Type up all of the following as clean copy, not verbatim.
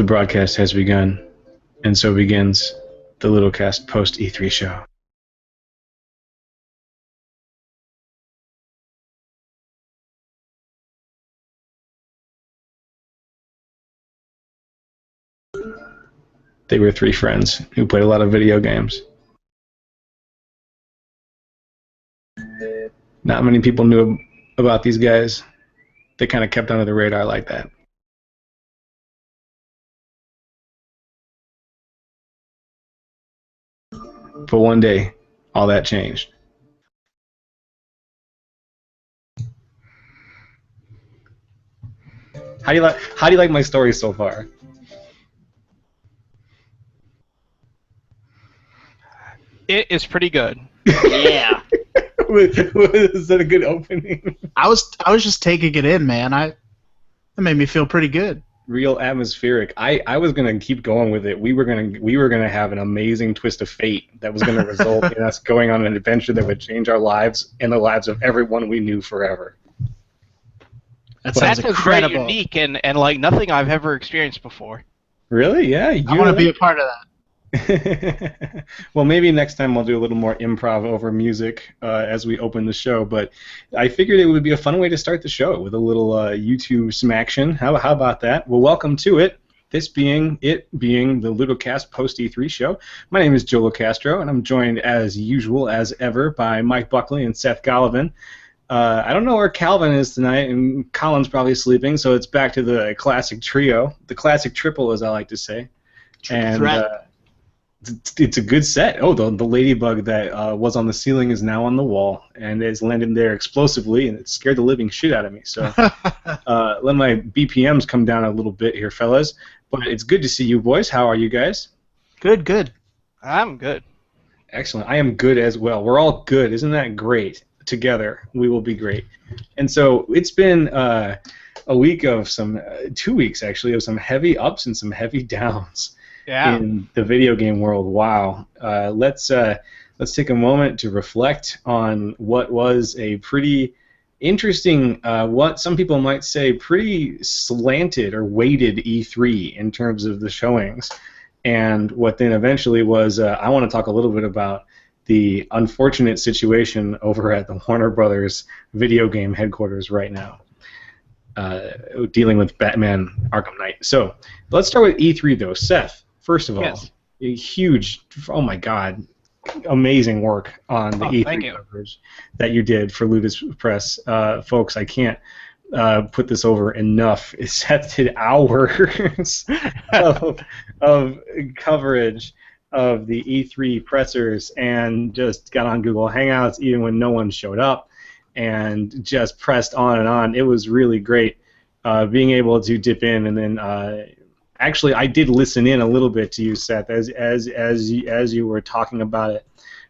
broadcast has begun, and so begins the Ludocast post E3 show. They were three friends who played a lot of video games. Not many people knew about these guys. They kind of kept under the radar like that. But one day, all that changed. How do you like my story so far? It is pretty good. Yeah. Is that a good opening? I was just taking it in, man. That made me feel pretty good. Real atmospheric. I was gonna keep going with it. We were gonna have an amazing twist of fate that was gonna result in us going on an adventure that would change our lives and the lives of everyone we knew forever. That sounds That's incredible. very unique and like nothing I've ever experienced before. Really? Yeah. I want to be a part of that. Well, maybe next time we'll do a little more improv over music as we open the show, but I figured it would be a fun way to start the show with a little YouTube smaction. How about that? Well, welcome to it. This being the Ludocast post E3 show. My name is Joe Locastro, and I'm joined as usual, as ever, by Mike Buckley and Seth Gallivan. I don't know where Calvin is tonight, and Colin's probably sleeping, so it's back to the classic trio, the classic triple, as I like to say. It's a good set. Oh, the ladybug that was on the ceiling is now on the wall and is landed there explosively, and it scared the living shit out of me. So let my BPMs come down a little bit here, fellas. But it's good to see you boys. How are you guys? Good. I'm good. Excellent. I am good as well. We're all good. Isn't that great? Together, we will be great. And so it's been a week of 2 weeks actually, of some heavy ups and some heavy downs. Yeah. In the video game world. Wow. Let's take a moment to reflect on what was a pretty interesting, what some people might say pretty slanted or weighted E3 in terms of the showings, and what then eventually was, I want to talk a little bit about the unfortunate situation over at the Warner Brothers video game headquarters right now. Dealing with Batman Arkham Knight. So let's start with E3 though. Seth, first of all, Yes. a huge, oh my God, amazing work on the E3 coverage that you did for Ludus Press. Folks, I can't put this over enough. Seth did hours of coverage of the E3 pressers and just got on Google Hangouts even when no one showed up and just pressed on and on. It was really great being able to dip in and then actually, I did listen in a little bit to you, Seth, as you were talking about it.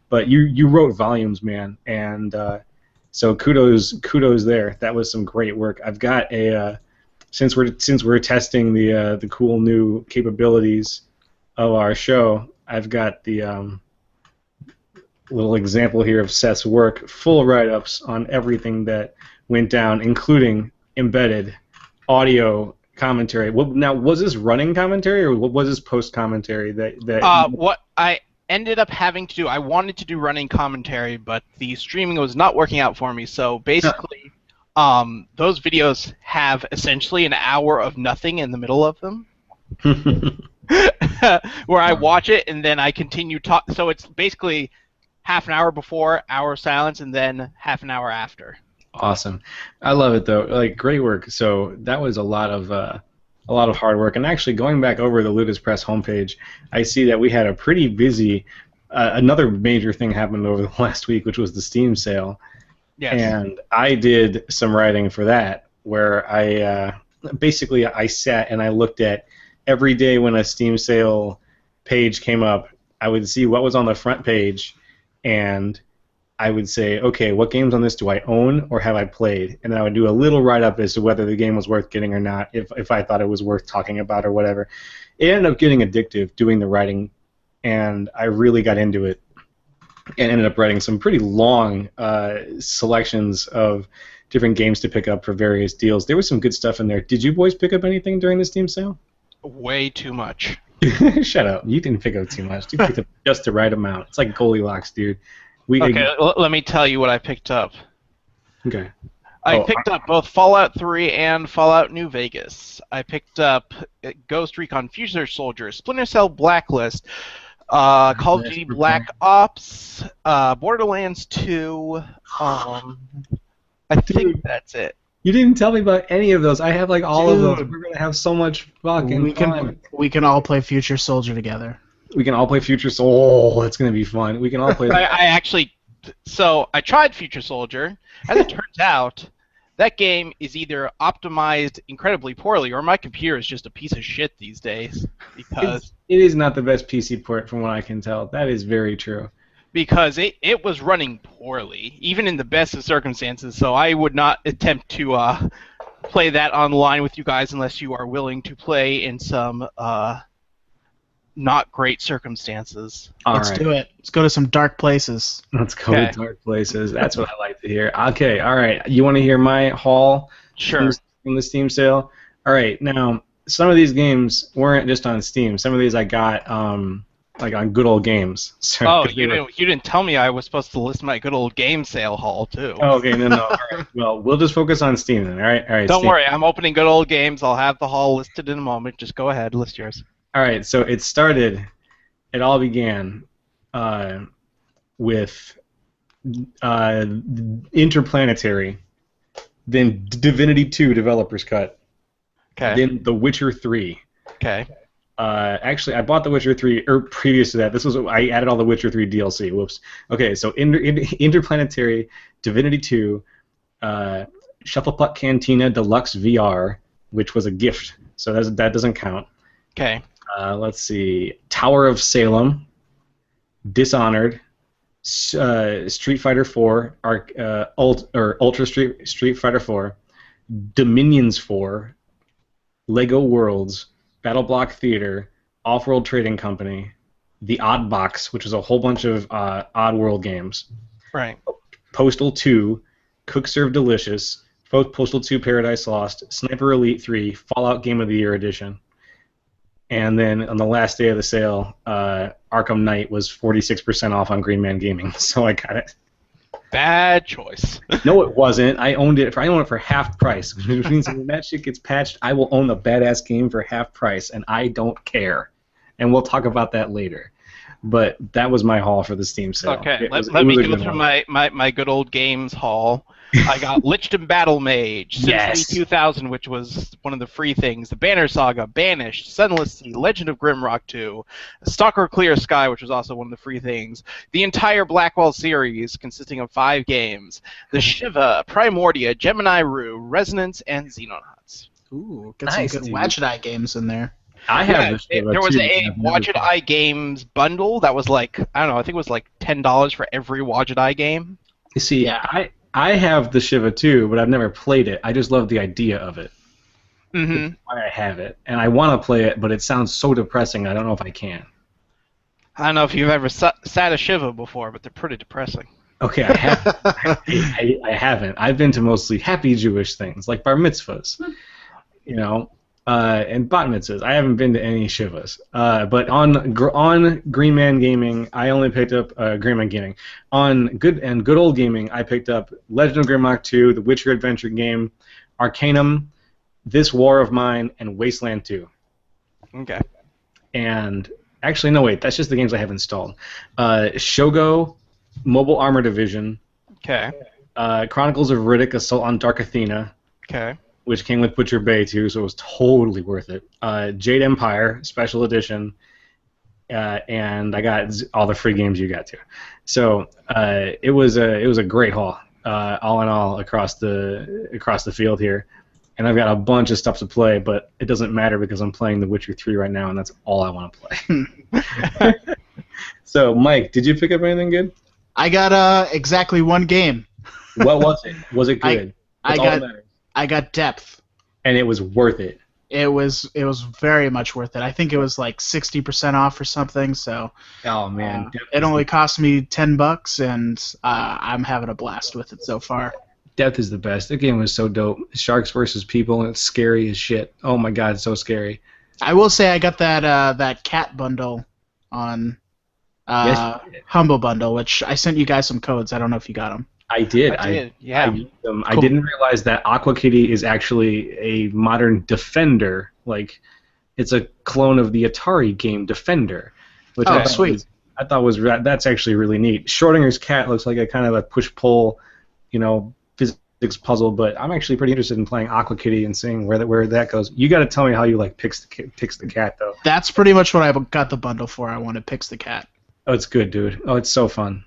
But you wrote volumes, man, and so kudos there. That was some great work. I've got a since we're testing the cool new capabilities of our show, I've got the little example here of Seth's work, full write-ups on everything that went down, including embedded audio commentary. Now, was this running commentary or what was this post commentary that what I ended up having to do, I wanted to do running commentary, but the streaming was not working out for me. So basically, those videos have essentially an hour of nothing in the middle of them, where I watch it and then I continue talk. So it's basically half an hour before, hour of silence, and then half an hour after. Awesome. I love it though. Like, great work. So that was a lot of hard work. And actually, going back over the Ludus Press homepage, I see that we had a pretty busy. Another major thing happened over the last week, which was the Steam sale. Yes. And I did some writing for that, where I sat and I looked at every day when a Steam sale page came up. I would see what was on the front page, and I would say, okay, what games on this do I own or have I played? And then I would do a little write-up as to whether the game was worth getting or not, if I thought it was worth talking about or whatever. It ended up getting addictive doing the writing, and I really got into it and ended up writing some pretty long selections of different games to pick up for various deals. There was some good stuff in there. Did you boys pick up anything during the Steam sale? Way too much. Shut up. You didn't pick up too much. You picked up just the right amount. It's like Goldilocks, dude. Okay, let me tell you what I picked up. Okay. I picked up both Fallout 3 and Fallout New Vegas. I picked up Ghost Recon Future Soldier, Splinter Cell Blacklist, Call of Duty Black Ops, Borderlands 2. I think that's it. You didn't tell me about any of those. I have like all of those. We're gonna have so much fucking fun. We can all play Future Soldier together. We can all play Future Soldier. Oh, that's gonna be fun. We can all play. I tried Future Soldier. As it turns out, that game is either optimized incredibly poorly, or my computer is just a piece of shit these days. Because it is not the best PC port, from what I can tell. That is very true. Because it was running poorly, even in the best of circumstances. So I would not attempt to play that online with you guys unless you are willing to play in some not great circumstances. Let's do it. Let's go to some dark places. Let's go to dark places. That's what I like to hear. Okay, all right. You want to hear my haul? Sure. From the Steam sale? All right. Now, some of these games weren't just on Steam. Some of these I got like on Good Old Games. So, you didn't tell me I was supposed to list my Good Old Game sale haul too. Oh, okay, no. All right. Well, we'll just focus on Steam then. All right. Don't Steam. worry. I'm opening Good Old Games. I'll have the haul listed in a moment. Just go ahead. List yours. All right, so it all began with Interplanetary, then Divinity 2 Developer's Cut, then The Witcher 3. Okay. Actually, I bought The Witcher 3, or previous to that, I added all the Witcher 3 DLC. Whoops. Okay, so Interplanetary, Divinity 2, Shufflepuck Cantina Deluxe VR, which was a gift, so that doesn't count. Okay. Let's see. Tower of Salem, Dishonored, Street Fighter 4, Ultra Street Fighter 4, Dominions 4, Lego Worlds, Battle Block Theater, Off-World Trading Company, The Odd Box, which is a whole bunch of Oddworld games. Right. Postal 2, Cook Serve Delicious, Postal 2 Paradise Lost, Sniper Elite 3, Fallout Game of the Year Edition. And then on the last day of the sale, Arkham Knight was 46% off on Green Man Gaming, so I got it. Bad choice. No, it wasn't. I owned it for half price, which means when that shit gets patched, I will own the badass game for half price, and I don't care. And we'll talk about that later. But that was my haul for the Steam sale. Okay, let me go through my Good Old Games haul. I got Lichtenstein Battle Mage, Symphony 2000, which was one of the free things, the Banner Saga, Banished, Sunless Sea, Legend of Grimrock 2, Stalker Clear Sky, which was also one of the free things, the entire Blackwell series consisting of 5 games, the Shiva, Primordia, Gemini Rue, Resonance, and Xenonauts. Ooh, got some good Watch Eye games in there. I have there was a Watched Eye Games bundle that was like, I don't know, I think it was like $10 for every Watched Eye game. You see, I have the Shiva too, but I've never played it. I just love the idea of it. Mm-hmm. That's why I have it. And I want to play it, but it sounds so depressing, I don't know if I can. I don't know if you've ever sat a Shiva before, but they're pretty depressing. Okay, I have. I haven't. I've been to mostly happy Jewish things, like bar mitzvahs. And bat mitzvahs. I haven't been to any shivas. But on Green Man Gaming, I only picked up Green Man Gaming. On Good Old Gaming, I picked up Legend of Grimrock 2, The Witcher Adventure Game, Arcanum, This War of Mine, and Wasteland 2. Okay. And actually, no, wait, that's just the games I have installed. Shogo, Mobile Armor Division. Okay. Chronicles of Riddick, Assault on Dark Athena. Okay. Which came with Butcher Bay too, so it was totally worth it. Jade Empire Special Edition, and I got all the free games you got too. So it was a great haul, all in all across the field here, and I've got a bunch of stuff to play, but it doesn't matter because I'm playing The Witcher 3 right now, and that's all I want to play. So, Mike, did you pick up anything good? I got exactly one game. What was it? Was it good? I got Depth. And it was worth it. It was very much worth it. I think it was like 60% off or something. So. Oh man. It only cost me $10, and I'm having a blast with it so far. Depth is the best. That game was so dope. Sharks versus people, and it's scary as shit. Oh my god, it's so scary. I will say I got that cat bundle on Yes, Humble Bundle, which I sent you guys some codes. I don't know if you got them. I did. I did, yeah. I used them. I Cool. didn't realize that Aqua Kitty is actually a modern Defender. Like, it's a clone of the Atari game Defender, which I thought sweet. That's actually really neat. Schrodinger's cat looks like a kind of a push-pull, physics puzzle. But I'm actually pretty interested in playing Aqua Kitty and seeing where that goes. You got to tell me how you like picks the cat though. That's pretty much what I got the bundle for. I wanted Pix the cat. Oh, it's good, dude. Oh, it's so fun.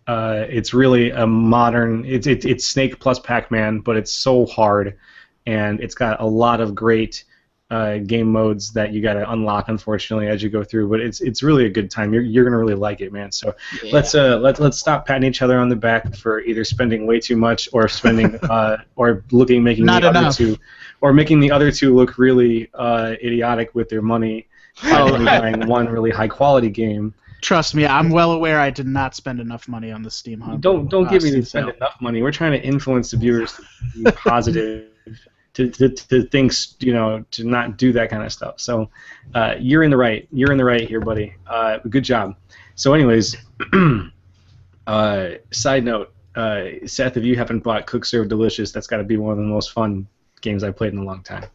It's really a modern. It's Snake plus Pac-Man, but it's so hard, and it's got a lot of great game modes that you got to unlock, unfortunately, as you go through. But it's really a good time. You're gonna really like it, man. So Yeah. let's stop patting each other on the back for either spending way too much or spending or making Not the other enough. two, or making the other two look really idiotic with their money. Only buying one really high quality game. Trust me, I'm well aware I did not spend enough money on the Steam Hub. Don't give me Steam to spend sale. enough money. We're trying to influence the viewers to be positive, to think, to not do that kind of stuff. So you're in the right. You're in the right here, buddy. Good job. So, anyways, side note, Seth, if you haven't bought Cook Serve Delicious, that's got to be one of the most fun games I've played in a long time.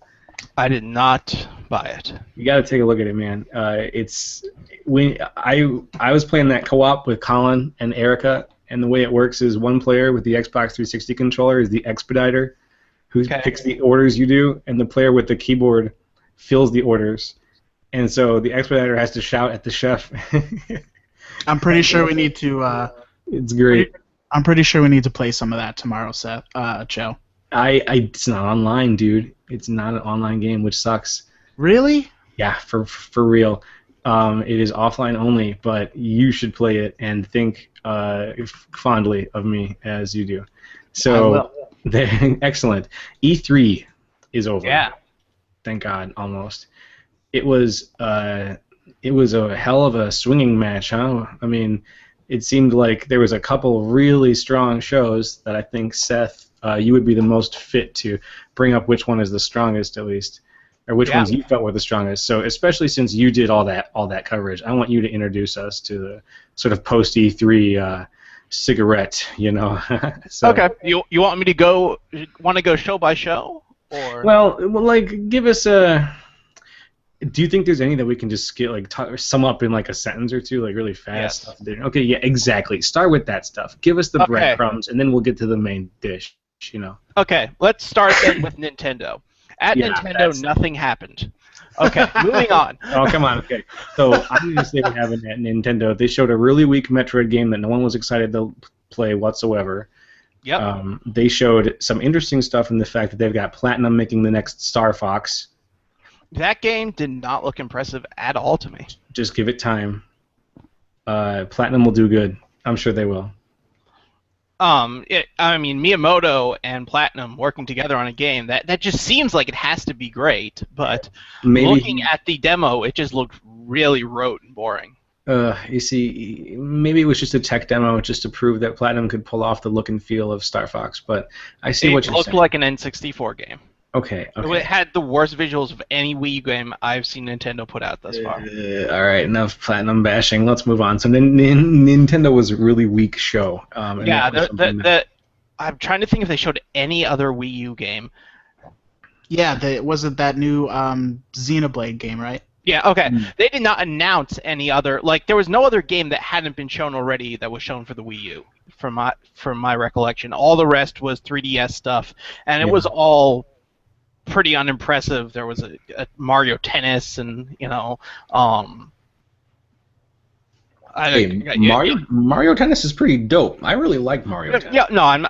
I did not buy it. You got to take a look at it, man. I was playing that co-op with Colin and Erica, and the way it works is one player with the Xbox 360 controller is the expediter, who picks the orders you do, and the player with the keyboard fills the orders. And so the expediter has to shout at the chef. I'm pretty sure we need to. It's great. I'm pretty sure we need to play some of that tomorrow, Seth. Joe. It's not online, dude. It's not an online game, which sucks. Really? Yeah, for real. It is offline only, but you should play it and think fondly of me as you do. So, excellent. E3 is over. Yeah. Thank God, almost. It was a hell of a swinging match, huh? I mean, it seemed like there was a couple really strong shows that I think, Seth, you would be the most fit to bring up which one is the strongest, at least, or which ones you felt were the strongest. So, especially since you did all that coverage, I want you to introduce us to the sort of post E3 cigarette, So, okay. You want me to go show by show, or? Well, like, give us a. Do you think there's any that we can just get, like, sum up in like a sentence or two, like really fast? Yes. Okay, yeah, exactly. Start with that stuff. Give us the breadcrumbs, and then we'll get to the main dish. Okay, let's start then with Nintendo. At Nintendo, nothing happened. Okay, moving on. Oh, come on. Okay, so I'm going to say what happened at Nintendo. They showed a really weak Metroid game that no one was excited to play whatsoever. Yep. They showed some interesting stuff in the fact that they've got Platinum making the next Star Fox. That game did not look impressive at all to me. Just give it time. Platinum will do good. I'm sure they will. Miyamoto and Platinum working together on a game, that just seems like it has to be great, but looking at the demo, it just looked really rote and boring. You see, maybe it was just a tech demo just to prove that Platinum could pull off the look and feel of Star Fox, but I see what you're saying. It looked like an N64 game. Okay. It had the worst visuals of any Wii U game I've seen Nintendo put out thus far. All right, enough Platinum bashing. Let's move on. So Nintendo was a really weak show. I'm trying to think if they showed any other Wii U game. Yeah, wasn't that new Xenoblade game, right? Yeah, okay. They did not announce any other, there was no other game that hadn't been shown already that was shown for the Wii U, from my recollection. All the rest was 3DS stuff, and it was all pretty unimpressive. There was a Mario Tennis, and Mario Tennis is pretty dope. I really like Mario Tennis. Yeah, no,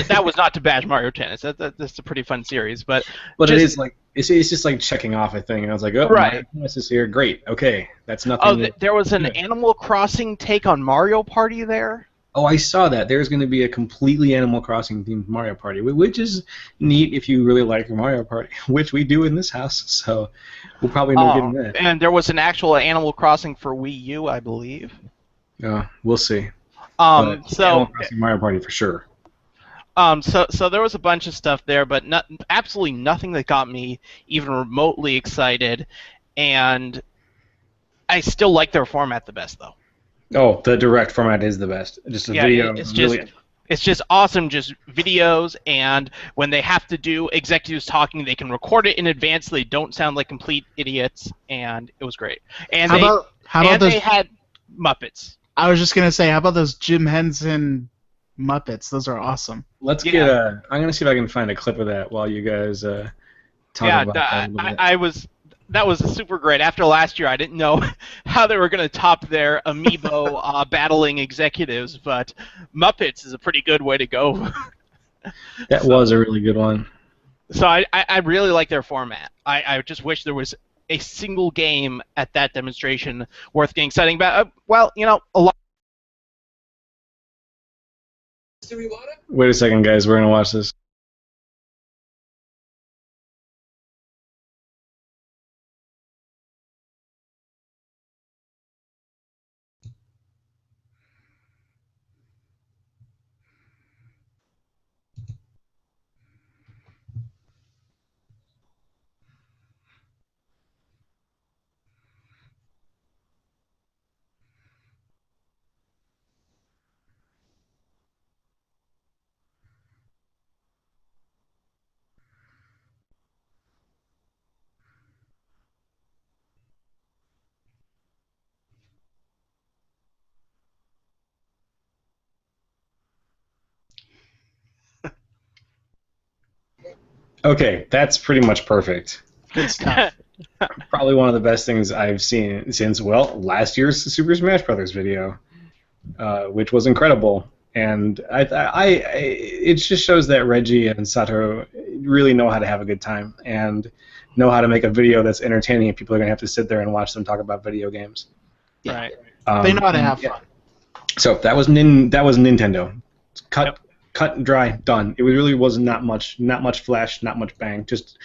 that was not to bash Mario Tennis. That's a pretty fun series, but it is like it's just like checking off a thing, and I was like, oh, right, Mario Tennis is here, great, okay, that's nothing. Oh, there was an Animal Crossing take on Mario Party there. Oh, I saw that. There's going to be a completely Animal Crossing themed Mario Party, which is neat if you really like Mario Party, which we do in this house, so we'll probably end up getting that. And there was an actual Animal Crossing for Wii U, I believe. We'll see. Animal Crossing Mario Party for sure. So there was a bunch of stuff there, but absolutely nothing that got me even remotely excited, and I still like their format the best, though. Oh, the direct format is the best. Just a video. It's just awesome, just videos, and when they have to do executives talking, they can record it in advance so they don't sound like complete idiots, and it was great. And they had Muppets. I was just going to say, how about those Jim Henson Muppets? Those are awesome. Let's get I'm going to see if I can find a clip of that while you guys talk about that. That was super great. After last year, I didn't know how they were going to top their amiibo battling executives, but Muppets is a pretty good way to go. That was a really good one. So I really like their format. I just wish there was a single game at that demonstration worth getting excited about. Well, a lot. Wait a second, guys. We're going to watch this. Okay, that's pretty much perfect. Good stuff. Probably one of the best things I've seen since, well, last year's Super Smash Brothers video, which was incredible. And it just shows that Reggie and Satoru really know how to have a good time and know how to make a video that's entertaining, and people are going to have to sit there and watch them talk about video games. Right. They know how to have fun. So that was Nintendo. Cut and dry, done. It really was not much flash, not much bang. Just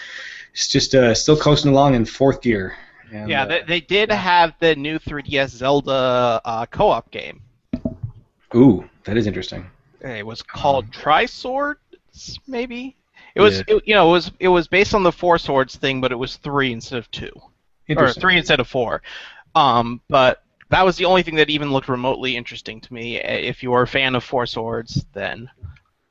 still coasting along in fourth gear. And, they did have the new 3DS Zelda co-op game. Ooh, that is interesting. It was called Tri-Swords, maybe. It was based on the Four Swords thing, but it was 3 instead of 2, or 3 instead of 4. But that was the only thing that even looked remotely interesting to me. If you were a fan of Four Swords, then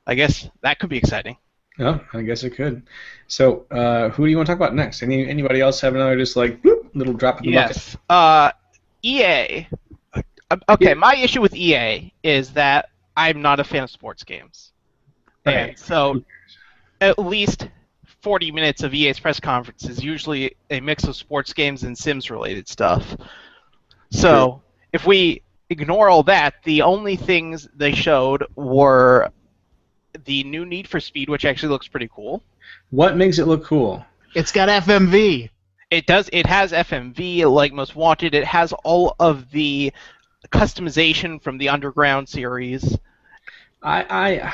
I guess that could be exciting. Oh, I guess it could. So, who do you want to talk about next? Anybody else have another just like whoop, little drop in the bucket? EA. Okay, my issue with EA is that I'm not a fan of sports games. Right. And so, at least 40 minutes of EA's press conference is usually a mix of sports games and Sims-related stuff. So, if we ignore all that, the only things they showed were the new Need for Speed, which actually looks pretty cool. What makes it look cool? It's got FMV. It does. It has FMV, like Most Wanted. It has all of the customization from the Underground series. I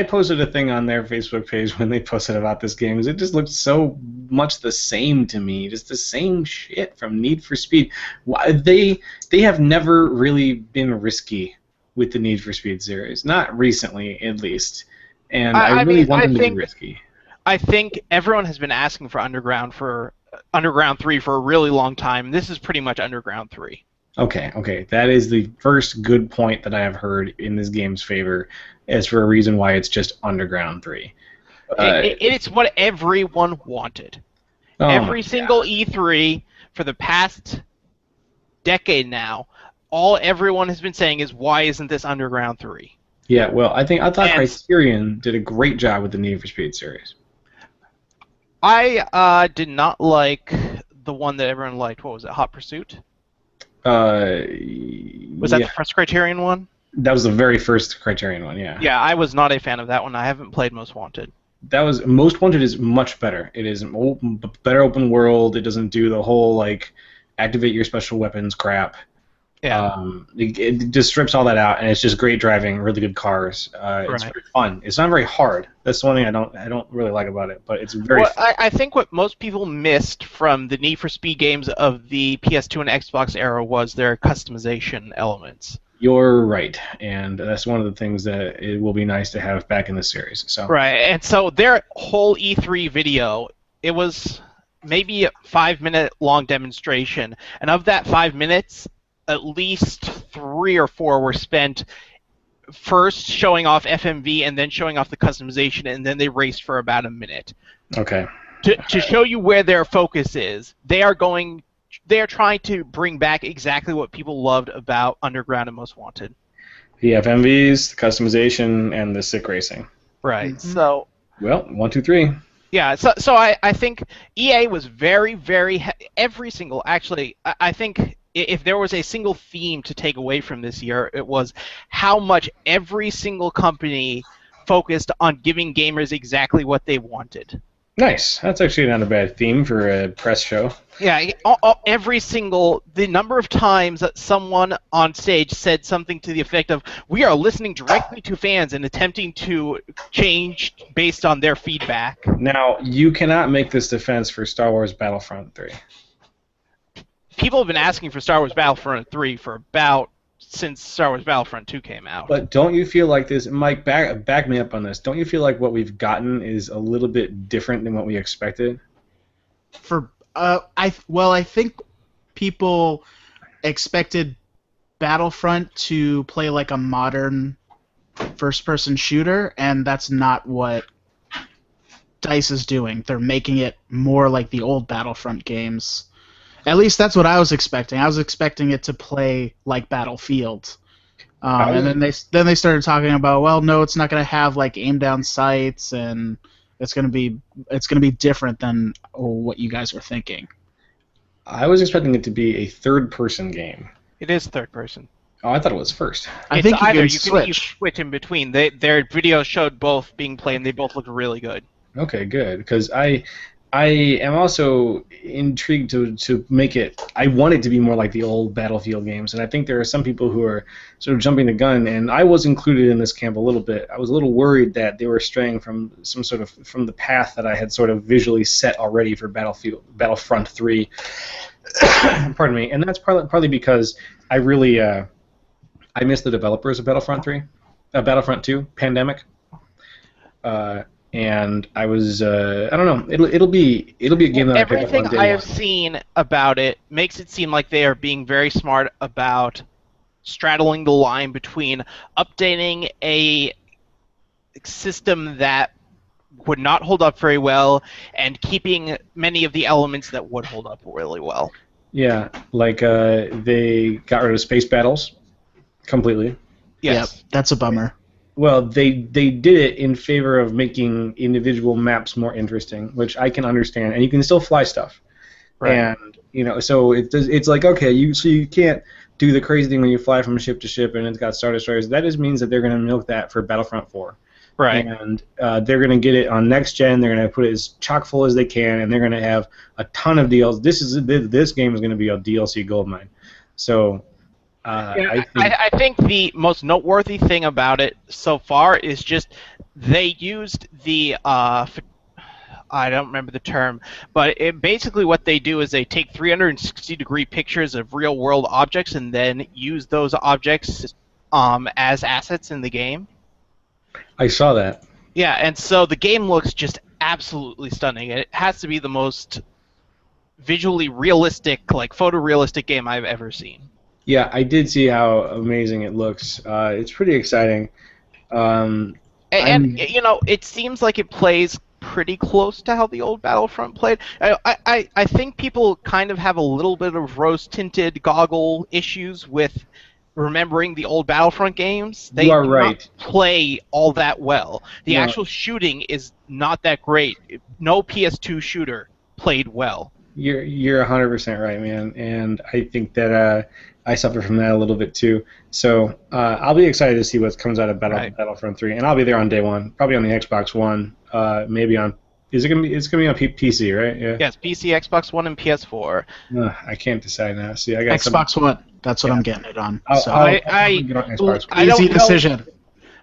posted a thing on their Facebook page when they posted about this game. It just looked so much the same to me, just the same shit from Need for Speed. They have never really been risky with the Need for Speed series, not recently at least. And I really want them to be risky. I think everyone has been asking for Underground 3 for a really long time. This is pretty much Underground 3. Okay. That is the first good point that I have heard in this game's favor as for a reason why it's just Underground 3. It's what everyone wanted. Every single E3 for the past decade now, all everyone has been saying is, why isn't this Underground 3? Yeah, well, I thought Criterion did a great job with the Need for Speed series. I did not like the one that everyone liked. What was it, Hot Pursuit? Was that the first Criterion one? That was the very first Criterion one, yeah. Yeah, I was not a fan of that one. I haven't played Most Wanted. Most Wanted is much better. It is better open world. It doesn't do the whole like activate your special weapons crap. Yeah. It just strips all that out, and it's just great driving, really good cars. It's very fun. It's not very hard. That's the one thing I don't really like about it, but it's very fun. I think what most people missed from the Need for Speed games of the PS2 and Xbox era was their customization elements. You're right, and that's one of the things that it will be nice to have back in the series. So Right, and so their whole E3 video, it was maybe a 5-minute long demonstration, and of that 5 minutes, at least 3 or 4 were spent first showing off FMV and then showing off the customization, and then they raced for about a minute. okay. To show you where their focus is, they are trying to bring back exactly what people loved about Underground and Most Wanted. The FMVs, the customization, and the sick racing. Right. Mm-hmm. So. Well, 1, 2, 3. Yeah. So I think EA was very, very every single. Actually, I think if there was a single theme to take away from this year, it was how much every single company focused on giving gamers exactly what they wanted. Nice. That's actually not a bad theme for a press show. Yeah, the number of times that someone on stage said something to the effect of, "We are listening directly to fans and attempting to change based on their feedback." Now, you cannot make this defense for Star Wars Battlefront 3. People have been asking for Star Wars Battlefront 3 since Star Wars Battlefront 2 came out. But don't you feel like this, Mike, back me up on this, don't you feel like what we've gotten is a little bit different than what we expected? I think people expected Battlefront to play like a modern first-person shooter, and that's not what DICE is doing. They're making it more like the old Battlefront games. At least that's what I was expecting. I was expecting it to play like Battlefield, and then they started talking about, well, no, it's not going to have like aim down sights, and it's going to be different than what you guys were thinking. I was expecting it to be a third-person game. It is third-person. Oh, I thought it was first. I think you can switch in between. Their videos showed both being played, and they both looked really good. Okay, good, because I am also intrigued to make it. I want it to be more like the old Battlefield games, and I think there are some people who are sort of jumping the gun, and I was included in this camp a little bit. I was a little worried that they were straying from from the path that I had sort of visually set already for Battlefront 3. Pardon me, and that's partly because I really I miss the developers of Battlefront 2, Pandemic. And I was I don't know. It'll be a game that everything I have seen about it makes it seem like they are being very smart about straddling the line between updating a system that would not hold up very well and keeping many of the elements that would hold up really well. Yeah, like they got rid of space battles completely. Yes. Yep, that's a bummer. Well, they did it in favor of making individual maps more interesting, which I can understand, and you can still fly stuff. Right. And so it's like, okay, you can't do the crazy thing when you fly from ship to ship and it's got Star Destroyers. That just means that they're going to milk that for Battlefront 4. Right. And they're going to get it on next gen. They're going to put it as chock full as they can, and they're going to have a ton of deals. This game is going to be a DLC goldmine. So. I think the most noteworthy thing about it so far is just they used the I don't remember the term, but basically what they do is they take 360-degree pictures of real-world objects and then use those objects as assets in the game. I saw that. Yeah, and so the game looks just absolutely stunning. It has to be the most visually realistic, like photorealistic game I've ever seen. Yeah, I did see how amazing it looks. It's pretty exciting. And it seems like it plays pretty close to how the old Battlefront played. I think people kind of have a little bit of rose-tinted goggle issues with remembering the old Battlefront games. They do right. Not play all that well. The actual shooting is not that great. No PS2 shooter played well. You're 100% right, man, and I think that I suffer from that a little bit too. So I'll be excited to see what comes out of Battlefront 3, and I'll be there on day one, probably on the Xbox One, maybe on. It's gonna be on PC, right? Yeah. Yes, PC, Xbox One, and PS4. I can't decide now. See, I got Xbox One. That's what I'm getting it on. Easy decision.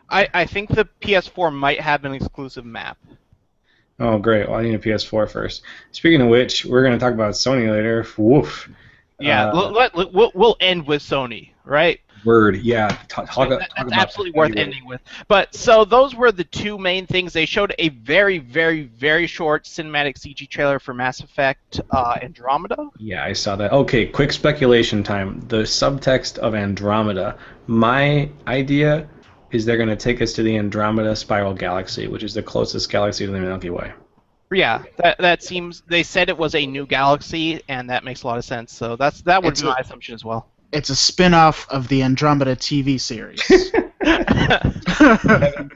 I think the PS4 might have an exclusive map. Oh, great. Well, I need a PS4 first. Speaking of which, we're going to talk about Sony later. Woof. Yeah, we'll end with Sony, right? Word, yeah. Talk That's about absolutely that. worth ending with. But so those were the two main things. They showed a very, very, very short cinematic CG trailer for Mass Effect Andromeda. Yeah, I saw that. Okay, quick speculation time. The subtext of Andromeda. My idea is they're going to take us to the Andromeda Spiral Galaxy, which is the closest galaxy to the Milky Way. Yeah, that seems. They said it was a new galaxy, and that makes a lot of sense. So that would be my assumption as well. It's a spin-off of the Andromeda TV series. Kevin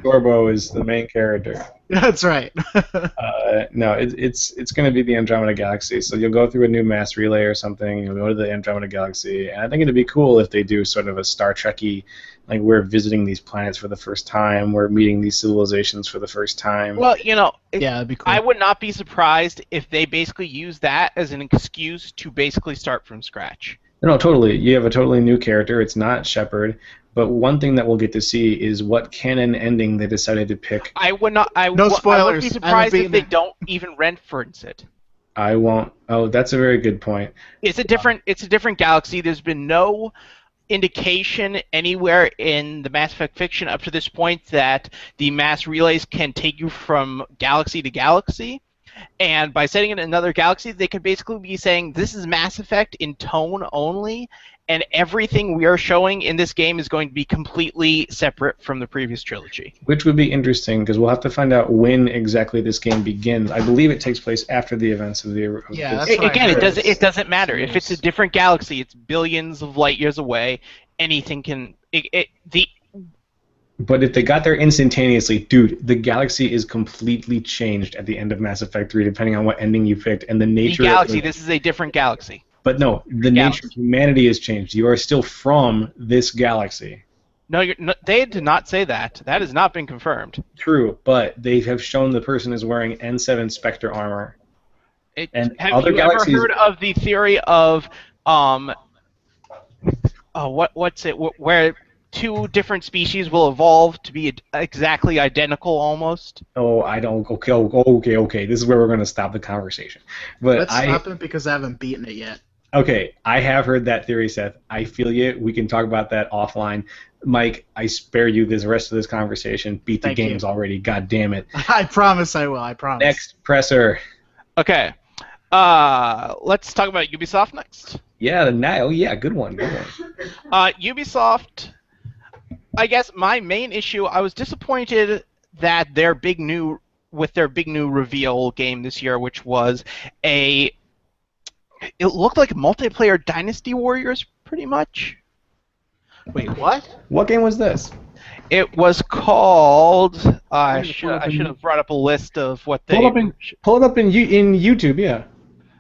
Sorbo is the main character. That's right. No, it's going to be the Andromeda Galaxy. So you'll go through a new mass relay or something. You'll go to the Andromeda Galaxy, and I think it'd be cool if they do sort of a Star Trek-y, like we're visiting these planets for the first time, we're meeting these civilizations for the first time. Well, yeah, that'd be cool. I would not be surprised if they basically use that as an excuse to basically start from scratch. No, totally. You have a totally new character. It's not Shepard. But one thing that we'll get to see is what canon ending they decided to pick. I would not. No spoilers. I would be surprised if they don't even reference it. I won't. Oh, that's a very good point. It's a different galaxy. There's been no indication anywhere in the Mass Effect fiction up to this point that the mass relays can take you from galaxy to galaxy. And by setting it in another galaxy, they could basically be saying this is Mass Effect in tone only, and everything we are showing in this game is going to be completely separate from the previous trilogy. Which would be interesting, because we'll have to find out when exactly this game begins. I believe it takes place after the events of the... Again, it doesn't matter. If it's a different galaxy, it's billions of light years away, anything can... But if they got there instantaneously, dude, the galaxy is completely changed at the end of Mass Effect 3, depending on what ending you picked, and the nature... This is a different galaxy. But no, the nature of humanity has changed. You are still from this galaxy. No, they did not say that. That has not been confirmed. True, but they have shown the person is wearing N7 Spectre armor. Have you ever heard of the theory of where two different species will evolve to be exactly identical almost? Oh, I don't. Okay. This is where we're going to stop the conversation. But let's stop it because I haven't beaten it yet. Okay, I have heard that theory, Seth. I feel you. We can talk about that offline. Mike, I spare you this rest of this conversation. Beat the games already. God damn it. I promise I will. I promise. Next presser. Okay. Let's talk about Ubisoft next. Yeah, good one. Ubisoft. I guess my main issue, I was disappointed that their big new reveal game this year, which was it looked like multiplayer Dynasty Warriors, pretty much. Wait, what? What game was this? It was called. I should have brought up a list of what they. Pull it up in YouTube, yeah.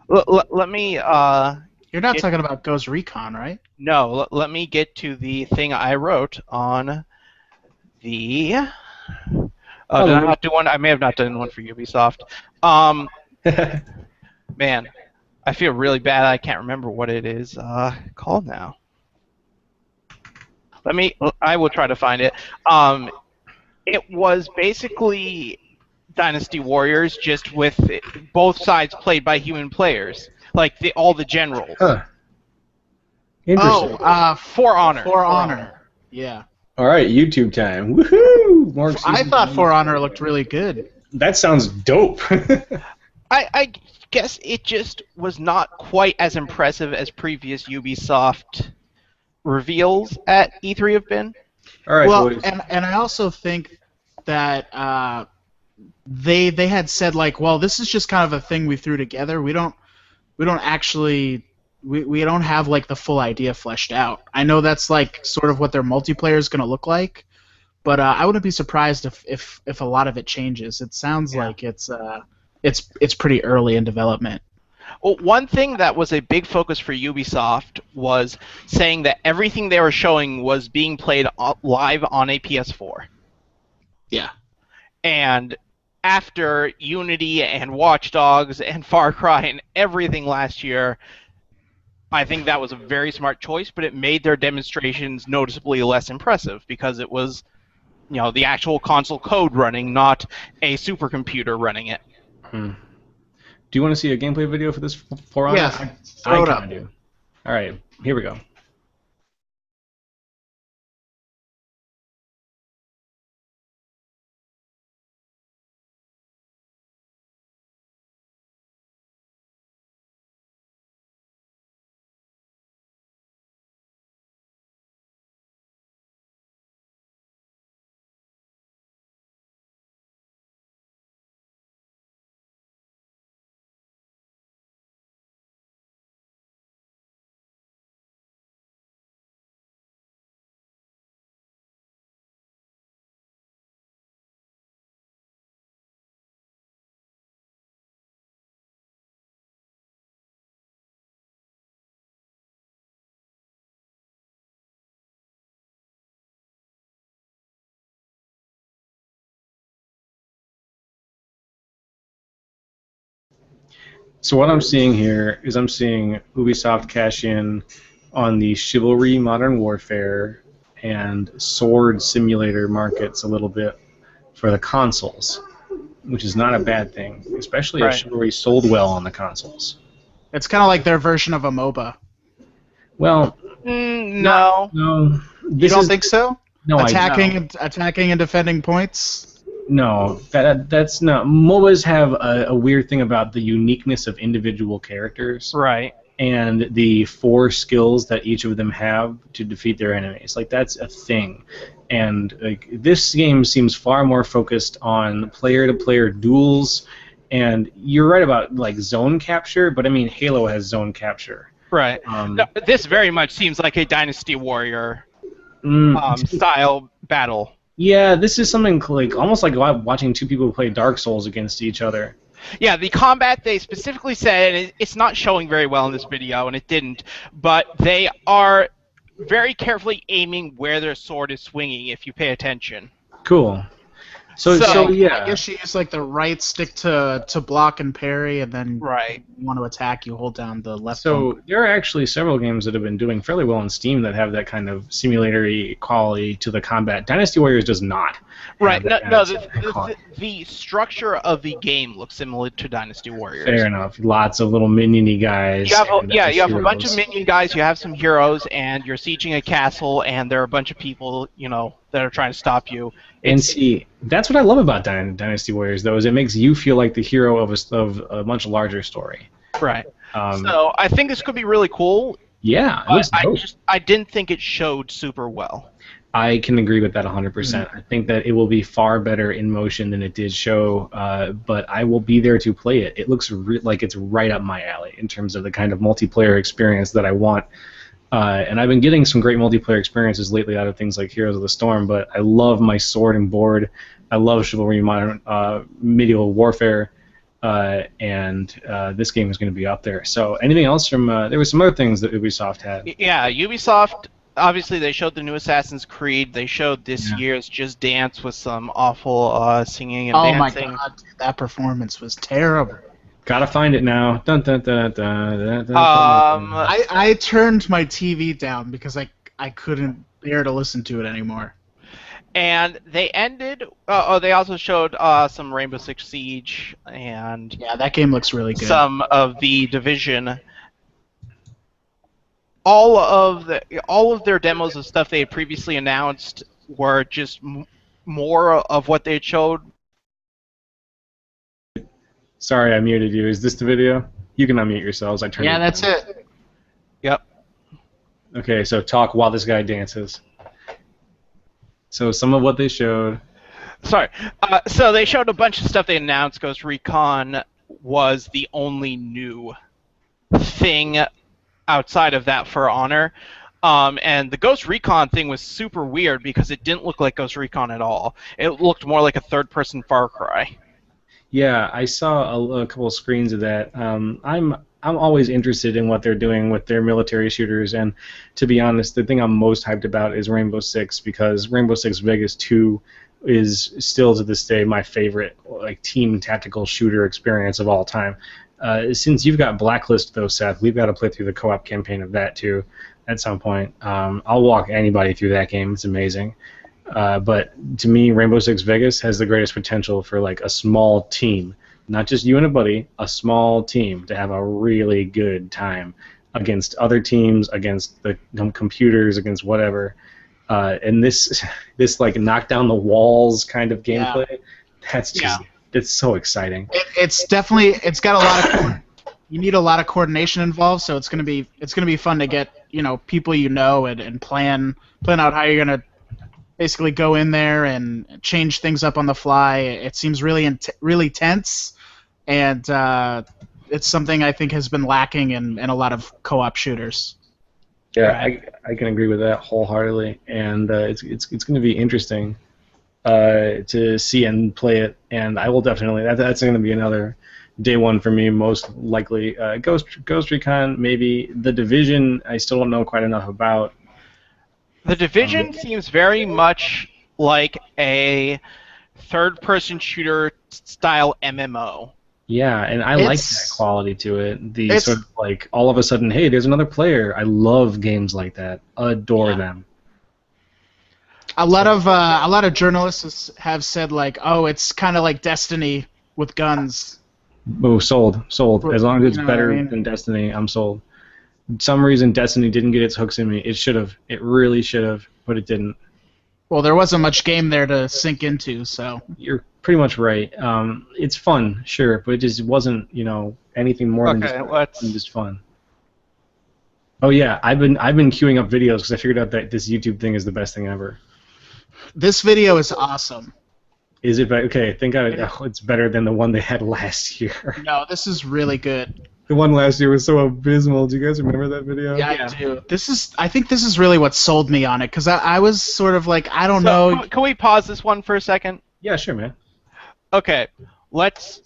Let me. You're not talking about Ghost Recon, right? No. Let me get to the thing I wrote on the. Did I not do one? I may have not done one for Ubisoft. Man. I feel really bad. I can't remember what it is called now. I will try to find it. It was basically Dynasty Warriors, just with both sides played by human players, like all the generals. Huh. Interesting. For Honor. For Honor. Yeah. All right, YouTube time. Woohoo! I thought For Honor looked really good. That sounds dope. I guess it just was not quite as impressive as previous Ubisoft reveals at E3 have been. All right, well, boys. and I also think that they had said like, well, this is just kind of a thing we threw together. We don't actually we don't have like the full idea fleshed out. I know that's like sort of what their multiplayer is going to look like, but I wouldn't be surprised if a lot of it changes. It sounds like it's pretty early in development. Well, one thing that was a big focus for Ubisoft was saying that everything they were showing was being played live on a PS4. Yeah. And after Unity and Watch Dogs and Far Cry and everything last year, I think that was a very smart choice, but it made their demonstrations noticeably less impressive because it was, the actual console code running, not a supercomputer running it. Do you want to see a gameplay video for this For Honor? Yeah, I kind of do. All right, here we go. So what I'm seeing here is I'm seeing Ubisoft cash in on the Chivalry Modern Warfare and Sword Simulator markets a little bit for the consoles, which is not a bad thing, especially if Chivalry sold well on the consoles. It's kind of like their version of a MOBA. Well, no. No. You don't think so? No, attacking and defending points? No, that's not. MOBAs have a weird thing about the uniqueness of individual characters. Right. And the 4 skills that each of them have to defeat their enemies. Like, that's a thing. And like this game seems far more focused on player-to-player duels. And you're right about like zone capture, but I mean Halo has zone capture. Right. No, this very much seems like a Dynasty Warrior style battle. Yeah, this is something like almost like watching 2 people play Dark Souls against each other. Yeah, the combat, they specifically said, and it's not showing very well in this video, and it didn't, but they are very carefully aiming where their sword is swinging, if you pay attention. Cool. So yeah. I guess you use like the right stick to block and parry, and then you want to attack, you hold down the left bumper. There are actually several games that have been doing fairly well on Steam that have that kind of simulatory quality to the combat. Dynasty Warriors does not. Right. The structure of the game looks similar to Dynasty Warriors. Fair enough. Lots of little minion-y guys. You have a bunch of minion guys, you have some heroes, and you're sieging a castle, and there are a bunch of people, that are trying to stop you. And see, that's what I love about Dynasty Warriors, though, is it makes you feel like the hero of a much larger story. Right. So I think this could be really cool. Yeah, I didn't think it showed super well. I can agree with that 100%. I think that it will be far better in motion than it did show, but I will be there to play it. It looks like it's right up my alley in terms of the kind of multiplayer experience that I want. And I've been getting some great multiplayer experiences lately out of things like Heroes of the Storm, but I love my sword and board. I love Chivalry Modern Medieval Warfare, and this game is going to be up there. So anything else from... there were some other things that Ubisoft had. Yeah, Ubisoft... Obviously, they showed the new Assassin's Creed. They showed this year's Just Dance with some awful singing and dancing. Oh my god, dude, that performance was terrible. Gotta find it now. Dun, dun, dun, dun, dun, dun, I turned my TV down because I couldn't bear to listen to it anymore. And they ended... they also showed some Rainbow Six Siege and... Yeah, that game looks really good. Some of the Division... All of their demos of stuff they had previously announced were just more of what they had showed. Sorry, I muted you. Is this the video? You can unmute yourselves. I turned. Yeah, that's it. Yep. Okay, so talk while this guy dances. So some of what they showed. Sorry. So they showed a bunch of stuff they announced. Ghost Recon was the only new thing outside of that for Honor. And the Ghost Recon thing was super weird because it didn't look like Ghost Recon at all. It looked more like a third-person Far Cry. Yeah, I saw a couple of screens of that. I'm always interested in what they're doing with their military shooters, and to be honest, the thing I'm most hyped about is Rainbow Six, because Rainbow Six Vegas 2 is still to this day my favorite team tactical shooter experience of all time. Since you've got Blacklist, though, Seth, we've got to play through the co-op campaign of that, too, at some point. I'll walk anybody through that game. It's amazing. But to me, Rainbow Six Vegas has the greatest potential for, a small team. Not just you and a buddy, a small team to have a really good time against other teams, against the computers, against whatever. And this knock down the walls kind of gameplay, that's just... It's so exciting. It's got a lot of you need a lot of coordination involved, so it's gonna be fun to get people and plan out how you're gonna basically go in there and change things up on the fly. It seems really tense, and it's something I think has been lacking in a lot of co-op shooters. Yeah, I can agree with that wholeheartedly, and it's going to be interesting to see and play it, and I will definitely. That's going to be another day one for me, most likely. Ghost Recon, maybe. The Division, I still don't know quite enough about. The Division seems very much like a third-person shooter style MMO. Yeah, and I like that quality to it. The sort of like all of a sudden, hey, there's another player. I love games like that. Adore them. A lot of journalists have said like, oh, it's kind of like Destiny with guns. Oh, sold. As long as it's better than Destiny, I'm sold. For some reason, Destiny didn't get its hooks in me. It should have. It really should have, but it didn't. Well, there wasn't much game there to sink into, so. You're pretty much right. It's fun, sure, but it just wasn't, anything more than just fun. Oh yeah, I've been queuing up videos because I figured out that this YouTube thing is the best thing ever. This video is awesome. Is it? Okay, it's better than the one they had last year. No, this is really good. The one last year was so abysmal. Do you guys remember that video? Yeah, I do. I think this is really what sold me on it, because I was sort of like, I don't know. Can we pause this one for a second? Yeah, sure, man. Okay, let's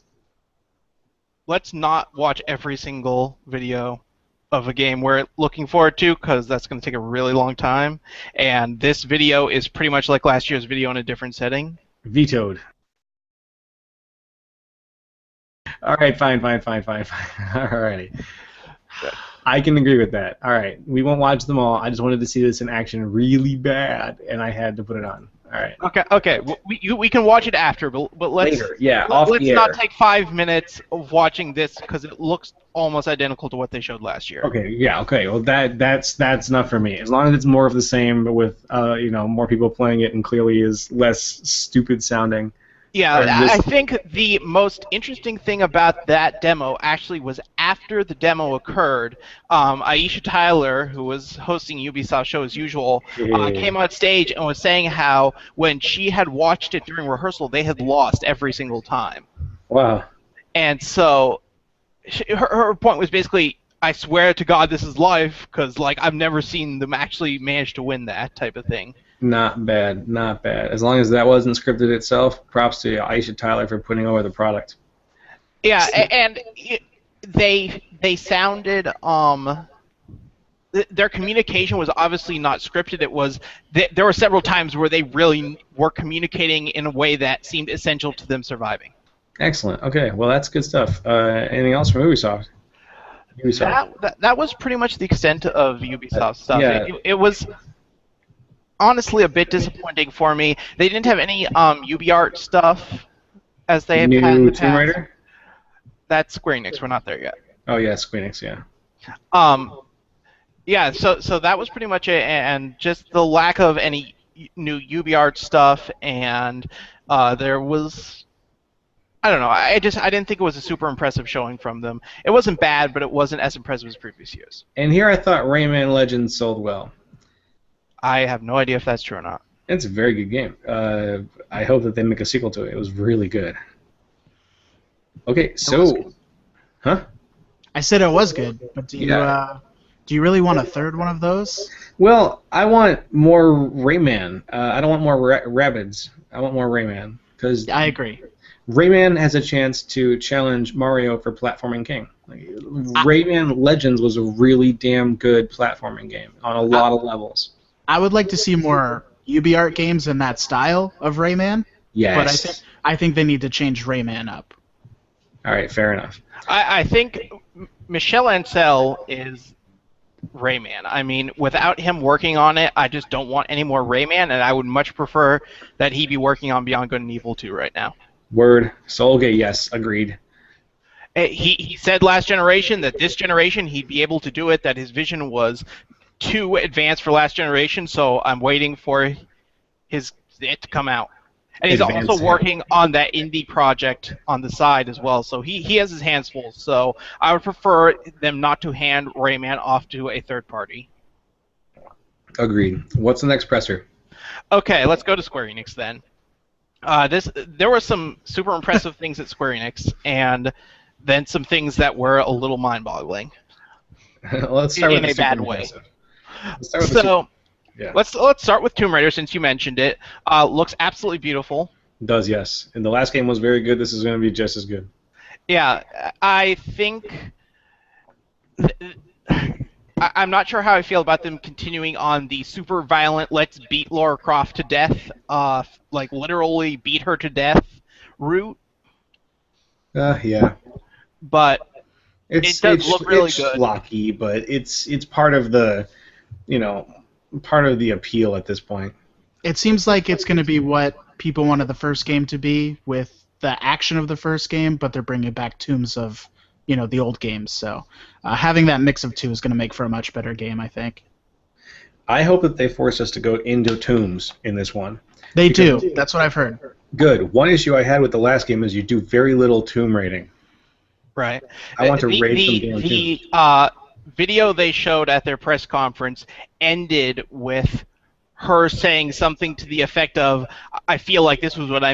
not watch every single video of a game we're looking forward to, because that's going to take a really long time. And this video is pretty much like last year's video in a different setting. Vetoed. All right, fine. Alrighty. I can agree with that. All right, we won't watch them all. I just wanted to see this in action really bad, and I had to put it on. All right. Okay. We can watch it after, but let's later. Yeah, let's not take 5 minutes of watching this because it looks almost identical to what they showed last year. Okay. Yeah. Okay. Well, that's enough for me. As long as it's more of the same, but with more people playing it and clearly is less stupid sounding. Yeah, I think the most interesting thing about that demo actually was after the demo occurred, Aisha Tyler, who was hosting Ubisoft show as usual, came on stage and was saying how when she had watched it during rehearsal, they had lost every single time. Wow. And so her point was basically, I swear to God this is live, because I've never seen them actually manage to win that type of thing. Not bad. As long as that wasn't scripted itself, props to Aisha Tyler for putting over the product. Yeah, and they sounded their communication was obviously not scripted. It was there were several times where they really were communicating in a way that seemed essential to them surviving. Excellent. Okay, well that's good stuff. Anything else from Ubisoft? That was pretty much the extent of Ubisoft stuff. Yeah. It was honestly a bit disappointing for me. They didn't have any UbiArt stuff as they have had in the past. Tomb Raider? That's Square Enix. We're not there yet. Oh yeah, Square Enix, yeah. Yeah, so that was pretty much it, and just the lack of any new UbiArt stuff, and there was, I don't know, I didn't think it was a super impressive showing from them. It wasn't bad, but it wasn't as impressive as previous years. And here I thought Rayman Legends sold well. I have no idea if that's true or not. It's a very good game. I hope that they make a sequel to it. It was really good. Okay, so, huh? I said it was good, but do you really want a third one of those? Well, I want more Rayman. I don't want more Rabbids. I want more Rayman. I agree. Rayman has a chance to challenge Mario for Platforming King. Rayman Legends was a really damn good platforming game on a lot of levels. I would like to see more UbiArt games in that style of Rayman. Yes. But I think they need to change Rayman up. All right, fair enough. I think Michel Ancel is Rayman. I mean, without him working on it, I just don't want any more Rayman, and I would much prefer that he be working on Beyond Good and Evil 2 right now. Word. Solge, yes, agreed. He said last generation that this generation he'd be able to do it, that his vision was too advanced for last generation, so I'm waiting for it to come out. And he's also working on that indie project on the side as well, so he has his hands full. So I would prefer them not to hand Rayman off to a third party. Agreed. What's the next presser? Okay, let's go to Square Enix then. There were some super impressive things at Square Enix, and then some things that were a little mind-boggling. Let's start in with a bad way. Yeah. Let's start with Tomb Raider since you mentioned it. Looks absolutely beautiful. It does, yes. And the last game was very good. This is going to be just as good. Yeah, I think I'm not sure how I feel about them continuing on the super violent let's beat Lara Croft to death, like literally beat her to death route. Yeah. But it does look really it's good. schlocky, but it's part of the, you know, part of the appeal at this point. It seems like it's going to be what people wanted the first game to be, with the action of the first game, but they're bringing back tombs of, the old games. So having that mix of two is going to make for a much better game, I think. I hope that they force us to go into tombs in this one. They do. That's what I've heard. Good. One issue I had with the last game is you do very little tomb raiding. Right. I want to raid some damn tombs. Video they showed at their press conference ended with her saying something to the effect of, "I feel like this was what I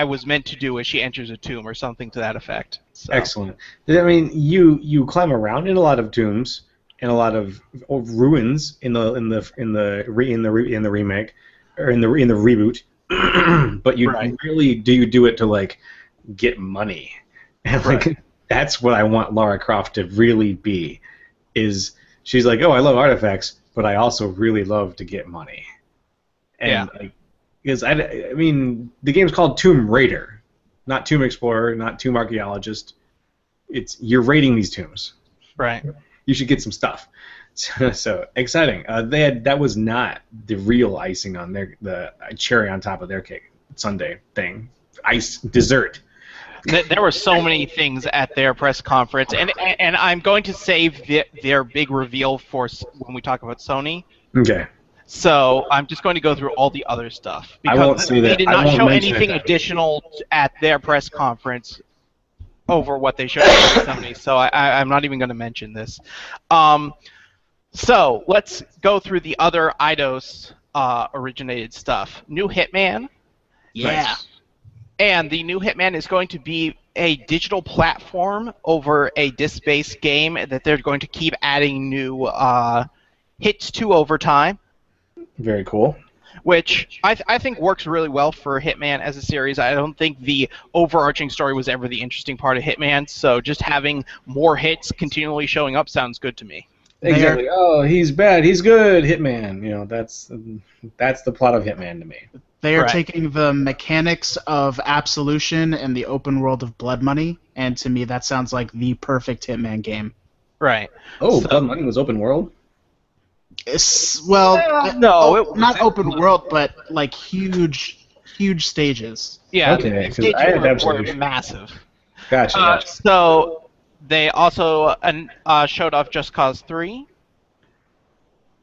was meant to do as she enters a tomb," or something to that effect. So. Excellent. I mean, you climb around in a lot of tombs and a lot of ruins in the remake or in the reboot, but you really do it to like get money, and like that's what I want Lara Croft to really be. Is she's like, oh, I love artifacts, but I also really love to get money. And because I mean, the game's called Tomb Raider, not Tomb Explorer, not Tomb Archaeologist. You're raiding these tombs. Right. You should get some stuff. So exciting. That was not the real icing on the cherry on top of their cake sundae thing. Dessert. There were so many things at their press conference, and I'm going to save their big reveal for when we talk about Sony. Okay. So I'm just going to go through all the other stuff, I won't say that. They did not show anything additional at their press conference over what they showed at Sony. So I'm not even going to mention this. So let's go through the other Eidos originated stuff. New Hitman. Yeah. Nice. And the new Hitman is going to be a digital platform over a disc-based game that they're going to keep adding new hits to over time. Very cool. Which I think works really well for Hitman as a series. I don't think the overarching story was ever the interesting part of Hitman, so just having more hits continually showing up sounds good to me. Exactly. Oh, he's bad. He's good. Hitman. That's the plot of Hitman to me. They are taking the mechanics of Absolution and the open world of Blood Money, and to me that sounds like the perfect Hitman game. Right. Oh, so, Blood Money was open world? Not open world, but like huge stages. Yeah, okay, stages I had Absolution. Were massive. Gotcha. So they also showed off Just Cause 3.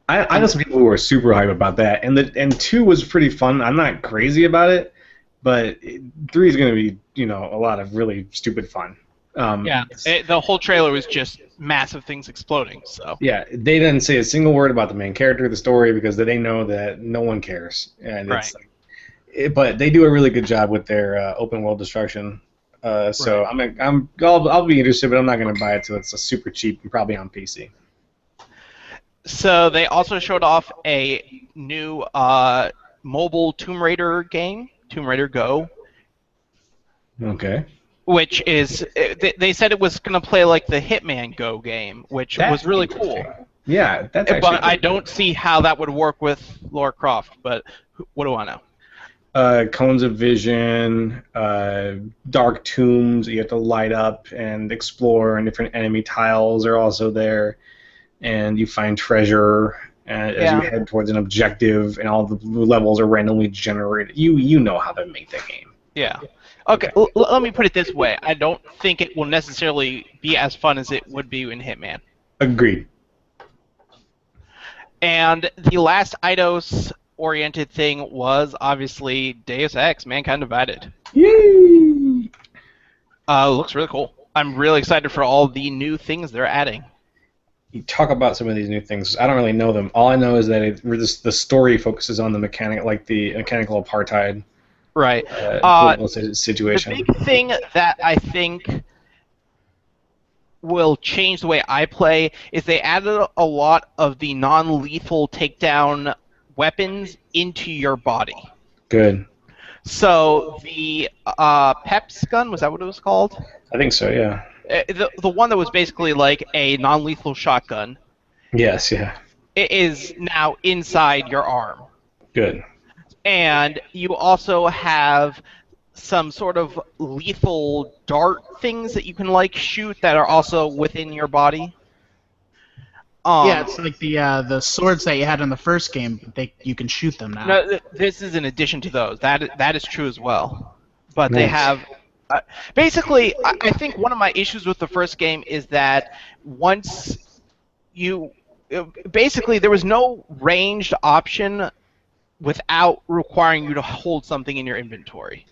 I know some people who were super hype about that, and 2 was pretty fun. I'm not crazy about it, but 3 is going to be a lot of really stupid fun. The whole trailer was just massive things exploding. So yeah, they didn't say a single word about the main character, the story, because they know that no one cares, and but they do a really good job with their open world destruction. So I'll be interested, but I'm not going to buy it till it's super cheap and probably on PC. So they also showed off a new mobile Tomb Raider game, Tomb Raider Go. Okay. Which is, they said it was going to play like the Hitman Go game, which was really cool. Yeah, that's actually But I don't see how that would work with Lara Croft, but what do I know? Cones of vision, dark tombs you have to light up and explore, and different enemy tiles are also there. And you find treasure as you head towards an objective, and all the levels are randomly generated. You know how to make that game. Yeah. Okay, let me put it this way. I don't think it will necessarily be as fun as it would be in Hitman. Agreed. And the last Eidos-oriented thing was, obviously, Deus Ex, Mankind Divided. Yay! Looks really cool. I'm really excited for all the new things they're adding. You talk about some of these new things. I don't really know them. All I know is that the story focuses on the mechanical apartheid. Right. Political situation. The big thing that I think will change the way I play is they added a lot of the non-lethal takedown weapons into your body. Good. So the Peps gun, was that what it was called? I think so, yeah. The one that was basically like a non-lethal shotgun. Yes, yeah. It is now inside your arm. Good. And you also have some sort of lethal dart things that you can like shoot that are also within your body. Yeah, it's like the swords that you had in the first game. You can shoot them now. No, this is in addition to those. That is true as well. But they Nice. have. Basically, I think one of my issues with the first game is that once you. Basically, there was no ranged option without requiring you to hold something in your inventory.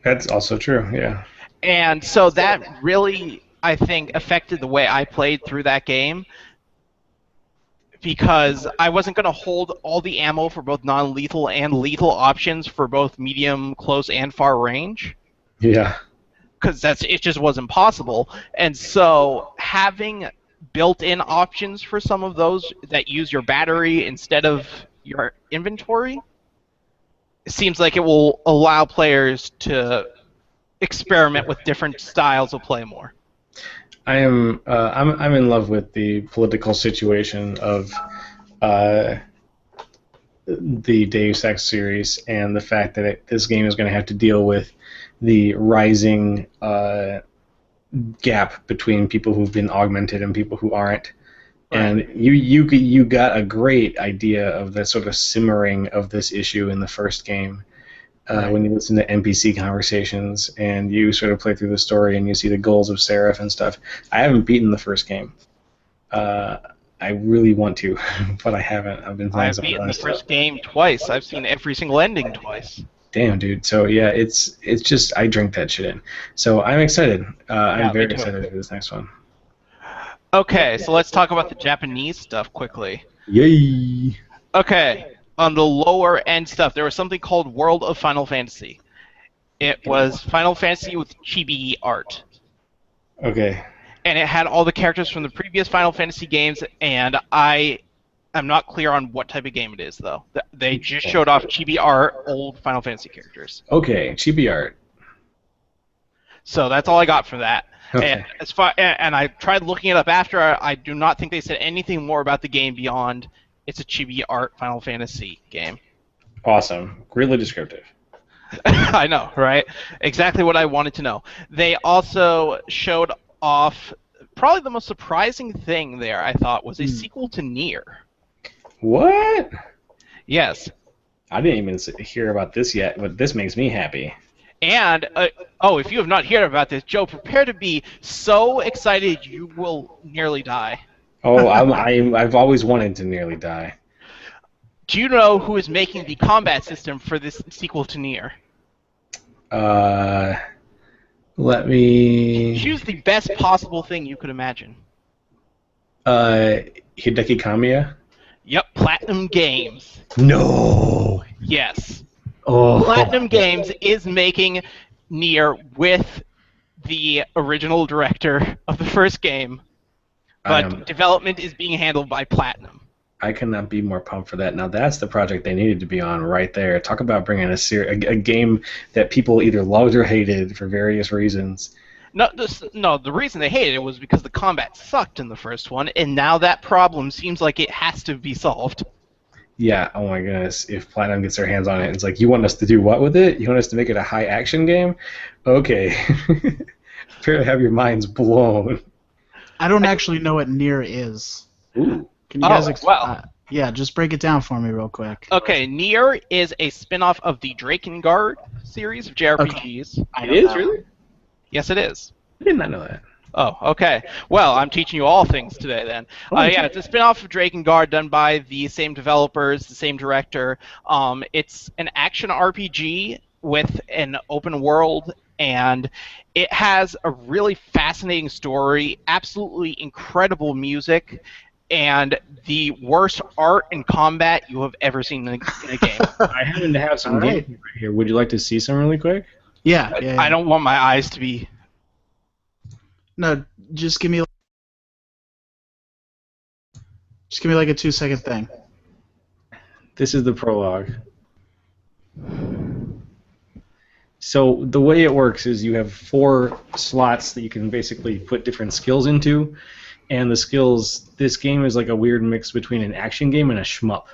That's also true, yeah. And so that really, I think, affected the way I played through that game, because I wasn't going to hold all the ammo for both non-lethal and lethal options for both medium, close, and far range. Yeah. Because it just wasn't possible. And so having built-in options for some of those that use your battery instead of your inventory seems like it will allow players to experiment with different styles of play more. I'm in love with the political situation of the Deus Ex series and the fact that this game is going to have to deal with the rising gap between people who've been augmented and people who aren't. Right. And you got a great idea of the sort of simmering of this issue in the first game. Right. When you listen to NPC conversations and you sort of play through the story and you see the goals of Seraph and stuff. I haven't beaten the first game. I really want to, but I haven't. I've been playing. I've beaten the first game twice. I've seen every single ending twice. Damn, dude. So yeah, it's just I drink that shit in. So I'm excited. I'm very excited for this next one. Okay, so let's talk about the Japanese stuff quickly. Yay! Okay. On the lower end stuff, there was something called World of Final Fantasy. It was Final Fantasy with chibi art. Okay. And it had all the characters from the previous Final Fantasy games, and I am not clear on what type of game it is, though. They just showed off chibi art, old Final Fantasy characters. Okay, chibi art. So that's all I got for that. Okay. And I tried looking it up after. I do not think they said anything more about the game beyond it's a chibi art Final Fantasy game. Awesome. Really descriptive. I know, right? Exactly what I wanted to know. They also showed off probably the most surprising thing there, I thought, was a sequel to Nier. What? Yes. I didn't even hear about this yet, but this makes me happy. And, if you have not heard about this, Joe, prepare to be so excited you will nearly die. Oh, I've always wanted to nearly die. Do you know who is making the combat system for this sequel to Nier? Let me... Choose the best possible thing you could imagine. Hideki Kamiya? Yep, Platinum Games. No! Yes. Oh. Platinum Games is making Nier with the original director of the first game, but development is being handled by Platinum. I cannot be more pumped for that. Now that's the project they needed to be on right there. Talk about bringing a game that people either loved or hated for various reasons. No, the reason they hated it was because the combat sucked in the first one, and now that problem seems like it has to be solved. Yeah, oh my goodness. If Platinum gets their hands on it, it's like, you want us to do what with it? You want us to make it a high-action game? Okay. Prepare to have your minds blown. I don't actually know what Nier is. Ooh. Can you guys yeah, just break it down for me real quick. Okay, Nier is a spin-off of the Drakengard series of JRPGs. Okay. It is, really? Yes, it is. I did not know that. Oh, okay. Well, I'm teaching you all things today, then. Yeah, it's a spin-off of Drakengard done by the same developers, the same director. It's an action RPG with an open world, and it has a really fascinating story, absolutely incredible music, and the worst art and combat you have ever seen in a game. I happen to have some gameplay right here. Would you like to see some really quick? Yeah. I don't want my eyes to be... No, just give me like a 2-second thing. This is the prologue. So the way it works is you have 4 slots that you can basically put different skills into, and the skills, this game is like a weird mix between an action game and a shmup.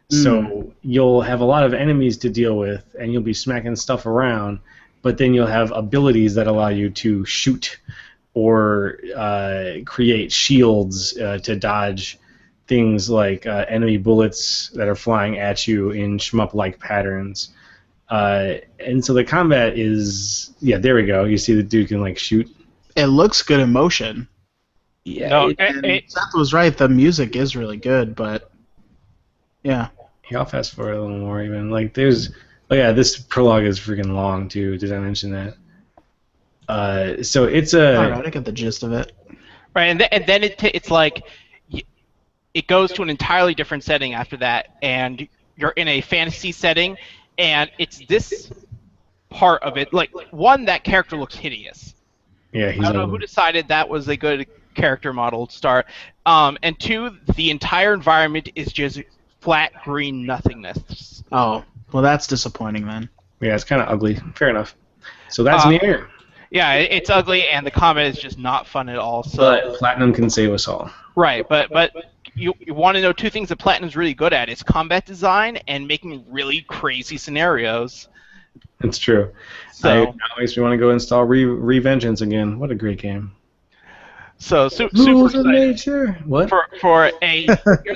So you'll have a lot of enemies to deal with, and you'll be smacking stuff around, but then you'll have abilities that allow you to shoot or create shields to dodge things like enemy bullets that are flying at you in shmup-like patterns. And so the combat is, yeah, there we go. You see the dude can like shoot. It looks good in motion. Yeah, No, Seth was right. The music is really good, but yeah. I'll fast forward a little more even. Like there's, oh yeah, this prologue is freaking long too. Did I mention that? So it's a. All right, I get the gist of it. right, and then it's like it goes to an entirely different setting after that, and you're in a fantasy setting, and it's this part of it. Like one, that character looks hideous. Yeah, I don't know who decided that was a good character model to start. And two, the entire environment is just flat green nothingness. Oh, well, that's disappointing then. Yeah, it's kind of ugly. Fair enough. So that's me here. Yeah, it's ugly, and the combat is just not fun at all. So But Platinum can save us all. right, but you want to know two things that Platinum's really good at: is combat design and making really crazy scenarios. It's true. So Now makes me want to go install Revengeance again. What a great game. so super Rules of excited nature. What? for a game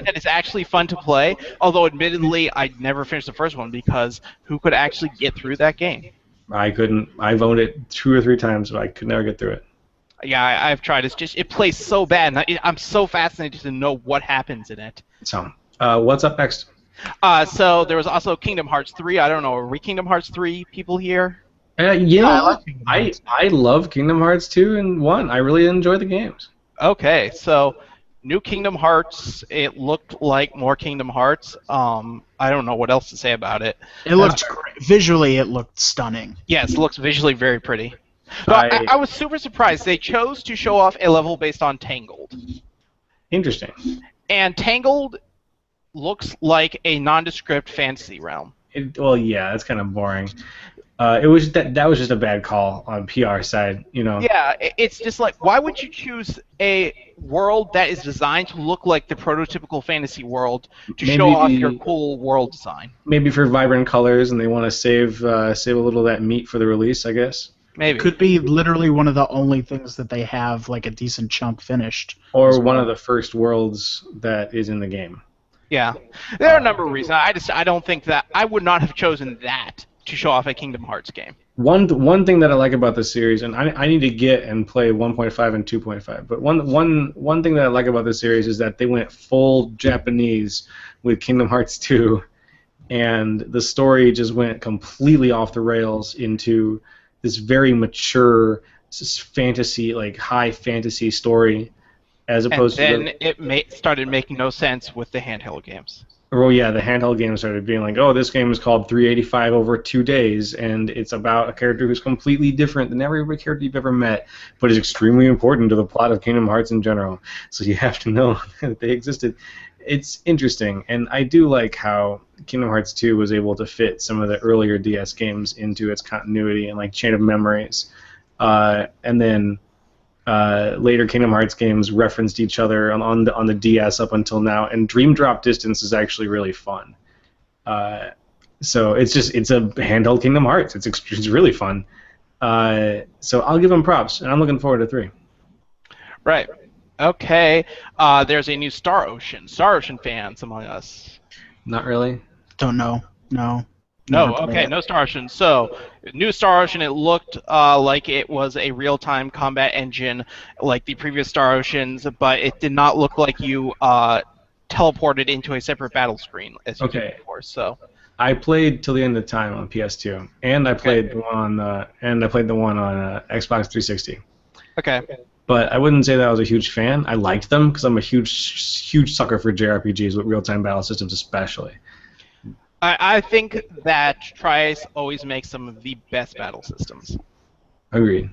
that is actually fun to play. Although admittedly, I never finished the first one because who could actually get through that game? I couldn't. I've owned it 2 or 3 times, but I could never get through it. Yeah, I've tried. It's just it plays so bad, and I'm so fascinated to know what happens in it. So, what's up next? So there was also Kingdom Hearts 3. I don't know, are we Kingdom Hearts 3 people here? I love Kingdom Hearts 2 and 1. I really enjoy the games. Okay, so new Kingdom Hearts. It looked like more Kingdom Hearts. I don't know what else to say about it. It looked visually, it looked stunning. Yes, it looks visually very pretty. But I was super surprised. They chose to show off a level based on Tangled. Interesting. And Tangled looks like a nondescript fantasy realm. Well, yeah, that's kind of boring. It was that was just a bad call on PR side, you know. Yeah, it's just like, why would you choose a world that is designed to look like the prototypical fantasy world to show off your cool world design? Maybe for vibrant colors, and they want to save a little of that meat for the release, I guess. Maybe. Could be literally one of the only things that they have like a decent chunk finished. Or one of the first worlds that is in the game. Yeah, there are a number of reasons. I don't think that I would not have chosen that to show off a Kingdom Hearts game. One thing that I like about this series, and I need to get and play 1.5 and 2.5, but one thing that I like about this series is that they went full Japanese with Kingdom Hearts 2, and the story just went completely off the rails into this very mature fantasy, like high fantasy story, as opposed and to then it started making no sense with the handheld games. Oh yeah, the handheld game started being like, oh, this game is called 385 over 2 days, and it's about a character who's completely different than every character you've ever met, but is extremely important to the plot of Kingdom Hearts in general. So you have to know that they existed. It's interesting, and I do like how Kingdom Hearts 2 was able to fit some of the earlier DS games into its continuity and like Chain of Memories, and then later Kingdom Hearts games referenced each other on the DS up until now, and Dream Drop Distance is actually really fun. So it's a handheld Kingdom Hearts. It's really fun. So I'll give them props, and I'm looking forward to 3. Right. Okay. There's a new Star Ocean fans among us. Not really. Don't know. No. No, okay, no Star Ocean. So, new Star Ocean, it looked like it was a real-time combat engine like the previous Star Oceans, but it did not look like you teleported into a separate battle screen as you did before. So, I played till the end of time on PS2, and I played the one on Xbox 360. Okay. But I wouldn't say that I was a huge fan. I liked them because I'm a huge sucker for JRPGs with real-time battle systems, especially. I think that Trice always makes some of the best battle systems. Agreed.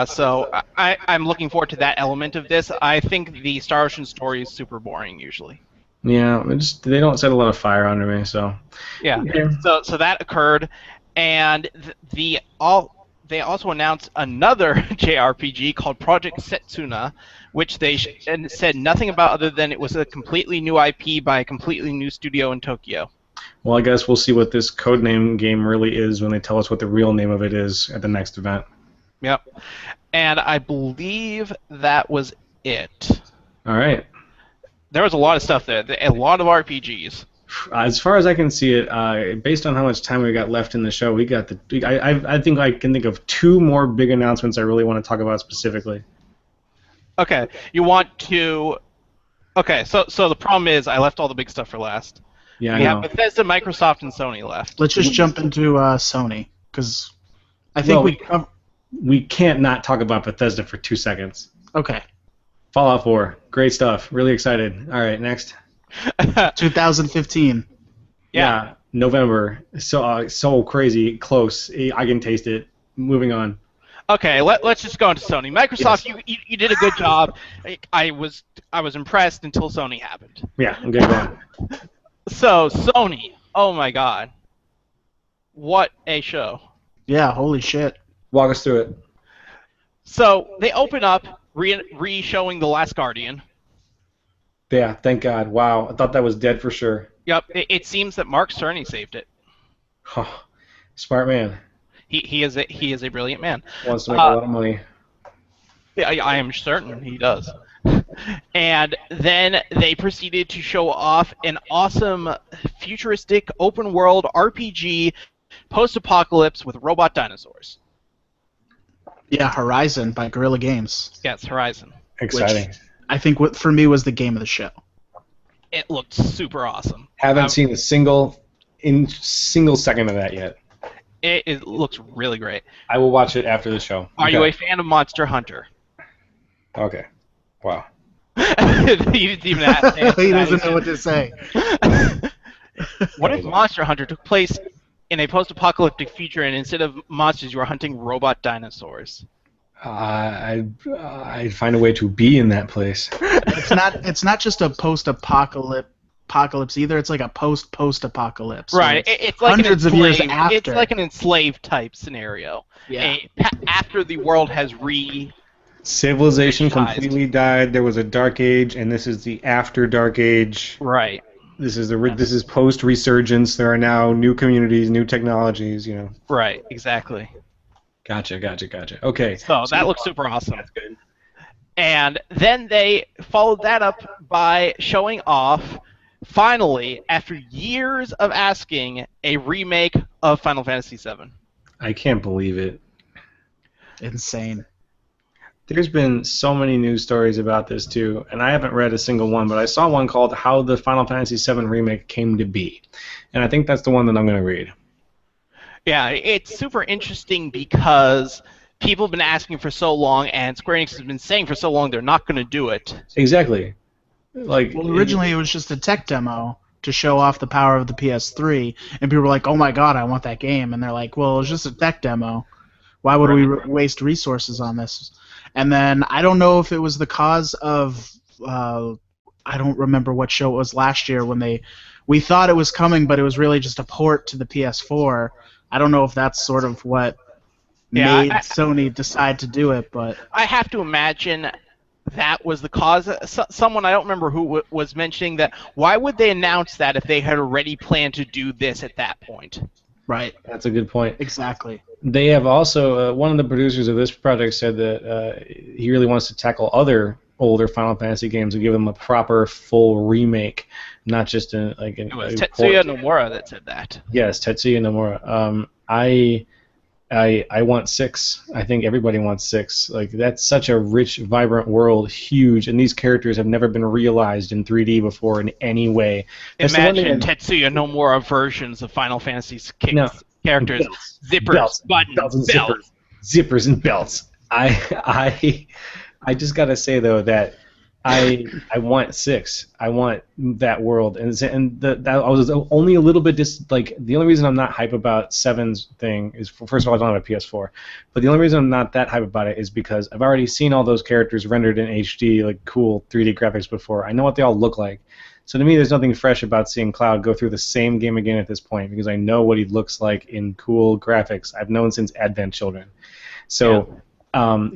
So I'm looking forward to that element of this. I think the Star Ocean story is super boring usually. Yeah, they don't set a lot of fire under me, so. Yeah. So that occurred, and they also announced another JRPG called Project Setsuna, which they said nothing about other than it was a completely new IP by a completely new studio in Tokyo. Well, I guess we'll see what this codename game really is when they tell us what the real name of it is at the next event. Yep. And I believe that was it. All right. There was a lot of stuff there. A lot of RPGs. As far as I can see it, based on how much time we got left in the show, we got the. I think I can think of 2 more big announcements I really want to talk about specifically. Okay, you want to. Okay, so the problem is I left all the big stuff for last. Yeah, we I have know. Bethesda, Microsoft, and Sony left. Let's just jump into Sony, because I think we can't not talk about Bethesda for 2 seconds. Okay. Fallout 4, great stuff. Really excited. All right, next. 2015. Yeah, November. So crazy close. I can taste it. Moving on. Okay, let's just go into Sony. Microsoft, yes. you did a good job. I was impressed until Sony happened. Yeah, I'm good going. So Sony, oh my God, what a show! Yeah, holy shit. Walk us through it. So they open up re-showing The Last Guardian. Yeah, thank God. Wow, I thought that was dead for sure. Yep, it seems that Mark Cerny saved it. Oh, smart man. He is a brilliant man. Wants to make a lot of money. Yeah, I am certain he does. And then they proceeded to show off an awesome futuristic open world RPG post-apocalypse with robot dinosaurs. Yeah, Horizon by Guerrilla Games. Yes, Horizon. Exciting. Which I think what for me was the game of the show. It looked super awesome. Haven't seen a single second of that yet. It looks really great. I will watch it after the show. Are you a fan of Monster Hunter? Okay. Wow. You didn't even ask. He doesn't know what to say. What if Monster Hunter took place in a post-apocalyptic future, and instead of monsters, you were hunting robot dinosaurs? I'd find a way to be in that place. It's not just a post-apocalypse either. It's like a post-apocalypse. Right. So it's like hundreds of years after. It's like an enslaved type scenario. Yeah. After the world has Civilization completely died. There was a dark age, and this is the after dark age. Right. This is post resurgence. There are now new communities, new technologies. You know. Right. Exactly. Gotcha. Okay. So that looks super awesome. That's good. And then they followed that up by showing off, finally, after years of asking, a remake of Final Fantasy VII. I can't believe it. Insane. There's been so many news stories about this too, and I haven't read a single one, but I saw one called How the Final Fantasy VII Remake Came to Be. And I think that's the one that I'm going to read. Yeah, it's super interesting because people have been asking for so long, and Square Enix has been saying for so long they're not going to do it. Exactly. Well, originally it was just a tech demo to show off the power of the PS3, and people were like, oh my god, I want that game. And they're like, well, it was just a tech demo. Why would we waste resources on this? And then I don't know if it was the cause of I don't remember what show it was last year when we thought it was coming, but it was really just a port to the PS4. I don't know if that's sort of what made Sony decide to do it, but I have to imagine that was the cause. Someone, I don't remember who, was mentioning that. Why would they announce that if they had already planned to do this at that point? Right. That's a good point. Exactly. They have also, one of the producers of this project said that he really wants to tackle other older Final Fantasy games and give them a proper full remake, not just it was Tetsuya Nomura that said that. Yes, Tetsuya Nomura. I want 6. I think everybody wants 6. Like, that's such a rich, vibrant world, huge, and these characters have never been realized in 3D before in any way. That's Imagine Tetsuya Nomura versions of Final Fantasy's characters. Belts, zippers, buttons, belts. Zippers and belts. I just gotta say though that I want 6. I want that world, and that I was only a little bit the only reason I'm not hype about 7's thing is, first of all, I don't have a PS4, but the only reason I'm not that hype about it is because I've already seen all those characters rendered in HD, like cool 3D graphics before. I know what they all look like. So to me, there's nothing fresh about seeing Cloud go through the same game again at this point, because I know what he looks like in cool graphics. I've known since Advent Children. So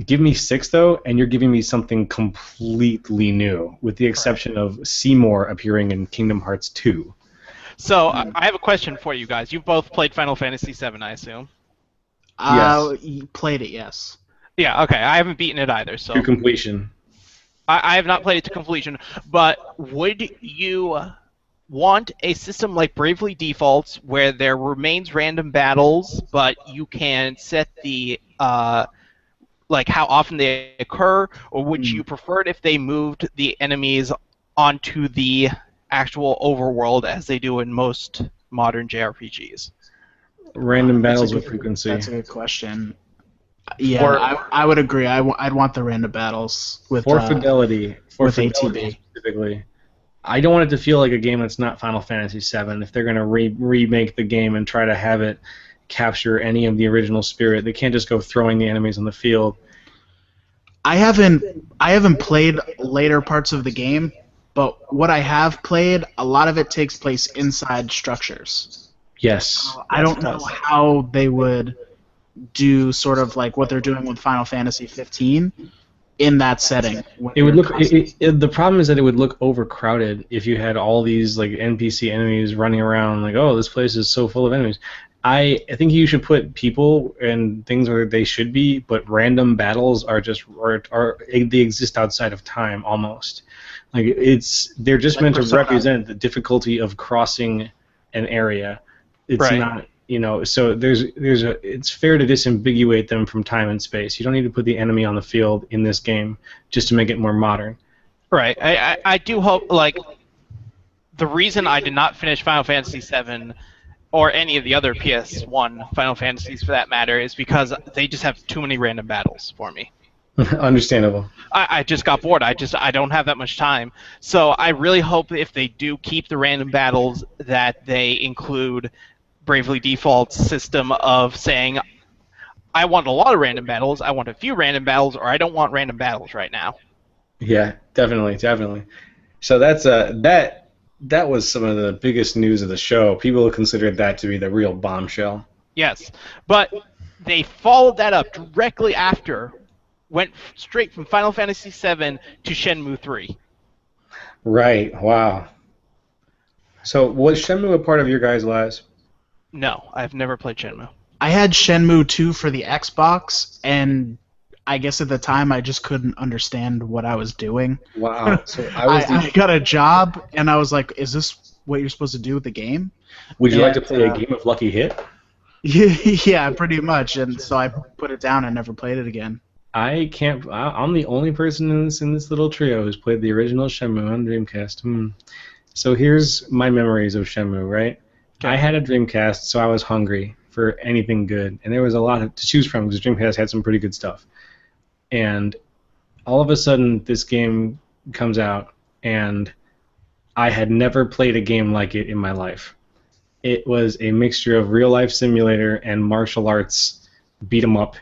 give me 6, though, and you're giving me something completely new, with the exception of Seymour appearing in Kingdom Hearts 2. So I have a question for you guys. You've both played Final Fantasy VII, I assume. You played it, yes. Yeah. Okay. I haven't beaten it either, so To completion. I have not played it to completion. But would you want a system like Bravely Defaults, where there remains random battles, but you can set the like how often they occur, or would you prefer it if they moved the enemies onto the actual overworld as they do in most modern JRPGs? Random battles with frequency. That's a good question. Yeah, I would agree. I'd want the random battles with fidelity. For with fidelity ATB. specifically. I don't want it to feel like a game that's not Final Fantasy VII. If they're going to remake the game and try to have it capture any of the original spirit, they can't just go throwing the enemies on the field. I haven't played later parts of the game, but what I have played, a lot of it takes place inside structures. Yes. I don't know how they would do sort of like what they're doing with Final Fantasy 15 in that setting. It would look. The problem is that it would look overcrowded if you had all these like NPC enemies running around. Like, oh, this place is so full of enemies. I think you should put people and things where they should be, but random battles are they exist outside of time almost. Like they're just meant to represent the difficulty of crossing an area. It's not. So it's fair to disambiguate them from time and space. You don't need to put the enemy on the field in this game just to make it more modern. Right. I do hope, like, the reason I did not finish Final Fantasy VII or any of the other PS1 Final Fantasies for that matter is because they just have too many random battles for me. Understandable. I just got bored. I don't have that much time. So I really hope if they do keep the random battles that they include Bravely Default's system of saying, I want a lot of random battles, I want a few random battles, or I don't want random battles right now. Yeah, definitely. So that's that was some of the biggest news of the show. People considered that to be the real bombshell. Yes, but they followed that up directly after, went straight from Final Fantasy VII to Shenmue 3. Right, wow. So was Shenmue a part of your guys' lives? No, I've never played Shenmue. I had Shenmue 2 for the Xbox, and I guess at the time I just couldn't understand what I was doing. Wow. So I got a job, and I was like, is this what you're supposed to do with the game? Would you like to play a game of Lucky Hit? Yeah, pretty much. And so I put it down and never played it again. I'm the only person in this little trio who's played the original Shenmue on Dreamcast. So here's my memories of Shenmue, right? I had a Dreamcast, so I was hungry for anything good, and there was a lot to choose from because Dreamcast had some pretty good stuff. And all of a sudden, this game comes out, and I had never played a game like it in my life. It was a mixture of real-life simulator and martial arts beat 'em up,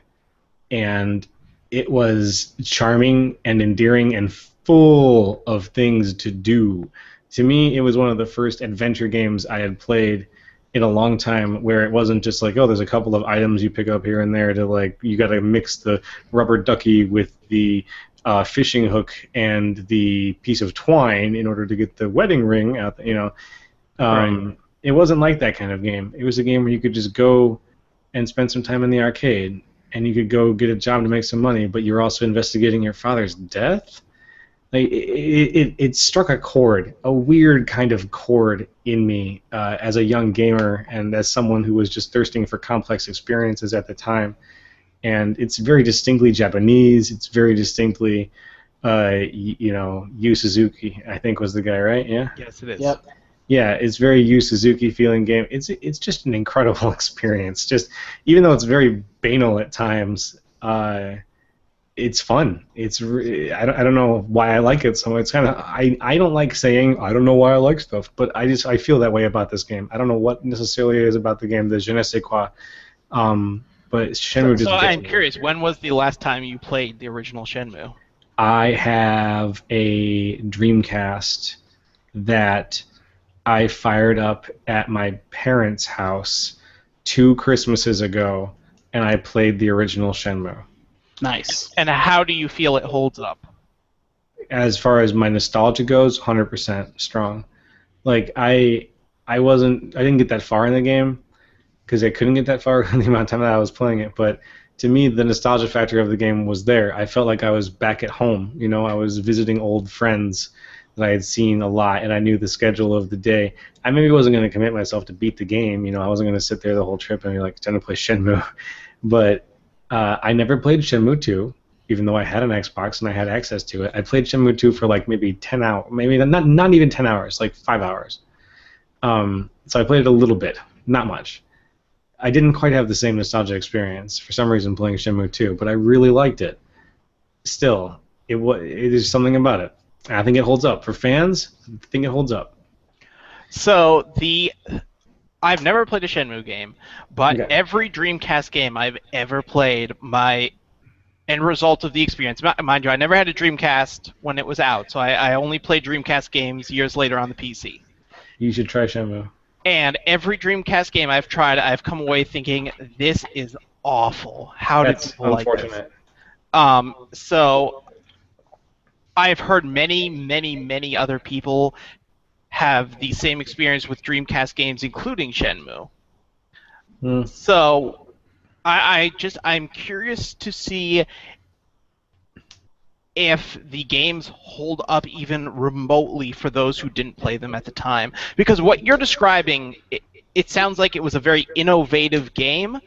and it was charming and endearing and full of things to do. To me, it was one of the first adventure games I had played in a long time where it wasn't just like, oh, there's a couple of items you pick up here and there to like, you got to mix the rubber ducky with the fishing hook and the piece of twine in order to get the wedding ring out, Right. It wasn't like that kind of game. It was a game where you could just go and spend some time in the arcade and you could go get a job to make some money, but you're also investigating your father's death. Like it struck a chord, a weird kind of chord in me as a young gamer and as someone who was just thirsting for complex experiences at the time. And it's very distinctly Japanese. It's very distinctly, Yu Suzuki, I think was the guy, right? Yeah. Yes, it is. Yep. Yeah, it's very Yu Suzuki feeling game. It's just an incredible experience. Just even though it's very banal at times. It's fun. I don't know why I like it so much. It's kind of I don't like saying I don't know why I like stuff, but I feel that way about this game. I don't know what necessarily it is about the game, the je ne sais quoi. But Shenmue. So I'm curious, when was the last time you played the original Shenmue? I have a Dreamcast that I fired up at my parents' house 2 Christmases ago, and I played the original Shenmue. Nice. And how do you feel it holds up? As far as my nostalgia goes, 100% strong. Like I I didn't get that far in the game because I couldn't get that far in the amount of time that I was playing it. But to me, the nostalgia factor of the game was there. I felt like I was back at home. You know, I was visiting old friends that I had seen a lot, and I knew the schedule of the day. I maybe wasn't going to commit myself to beat the game. You know, I wasn't going to sit there the whole trip and be like, trying to play Shenmue. But I never played Shenmue 2, even though I had an Xbox and I had access to it. I played Shenmue 2 for like maybe 10 hours, maybe not even 10 hours, like 5 hours. So I played it a little bit, not much. I didn't quite have the same nostalgia experience for some reason playing Shenmue 2, but I really liked it. Still, it is something about it. And I think it holds up. For fans, I think it holds up. So I've never played a Shenmue game, but Okay. every Dreamcast game I've ever played, my end result of the experience, mind you, I never had a Dreamcast when it was out, so I only played Dreamcast games years later on the PC. You should try Shenmue. And every Dreamcast game I've tried, I've come away thinking, this is awful. How did That's people like this? unfortunate. So I've heard many other people have the same experience with Dreamcast games, including Shenmue. So I'm curious to see if the games hold up even remotely for those who didn't play them at the time. Because what you're describing, it sounds like it was a very innovative game,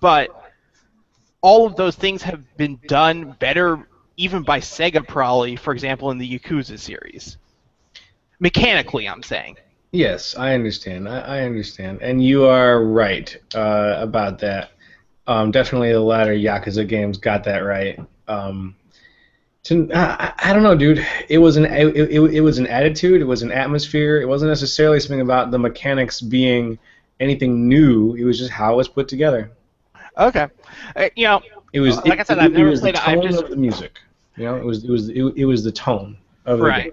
but all of those things have been done better even by Sega probably, for example, in the Yakuza series. Mechanically, I'm saying. Yes, I understand. I understand. And you are right about that. Definitely the latter Yakuza games got that right. I don't know, dude. It was an attitude. It was an atmosphere. It wasn't necessarily something about the mechanics being anything new. It was just how it was put together. Okay, It was like I said, I've never played. The tone of the music. It was the tone of the game.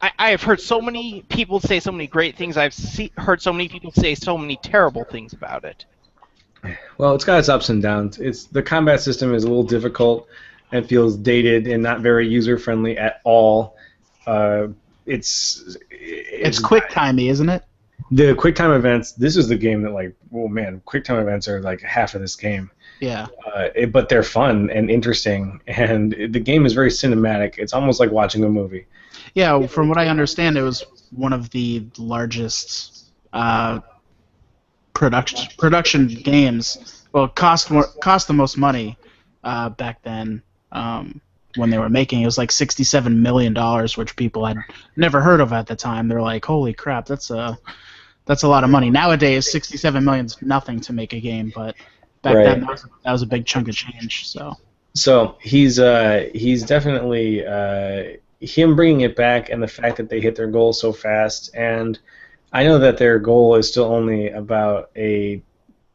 I have heard so many people say so many great things. I've heard so many people say so many terrible things about it. Well, it's got its ups and downs. The combat system is a little difficult and feels dated and not very user-friendly at all. It's quick-timey, isn't it? The quick-time events, this is the game that, like, oh man, quick-time events are like half of this game. Yeah. But they're fun and interesting, and the game is very cinematic. It's almost like watching a movie. Yeah, from what I understand, it was one of the largest production games. Well, cost the most money back then when they were making it. It was like $67 million, which people had never heard of at the time. They're like, holy crap, that's a lot of money. Nowadays, $67 million is nothing to make a game, but back then that was a big chunk of change. So he's definitely him bringing it back, and the fact that they hit their goal so fast. And I know that their goal is still only about a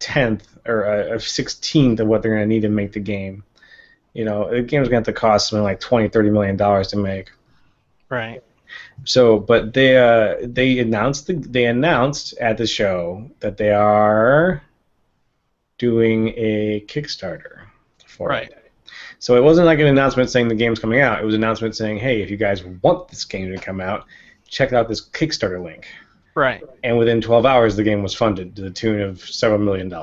10th or a 16th of what they're going to need to make the game. The game's going to have to cost something like $20-30 million to make. Right. So, but they announced at the show that they are doing a Kickstarter for it. So it wasn't like an announcement saying the game's coming out. It was an announcement saying, hey, if you guys want this game to come out, check out this Kickstarter link. Right. And within 12 hours, the game was funded to the tune of several $1 million.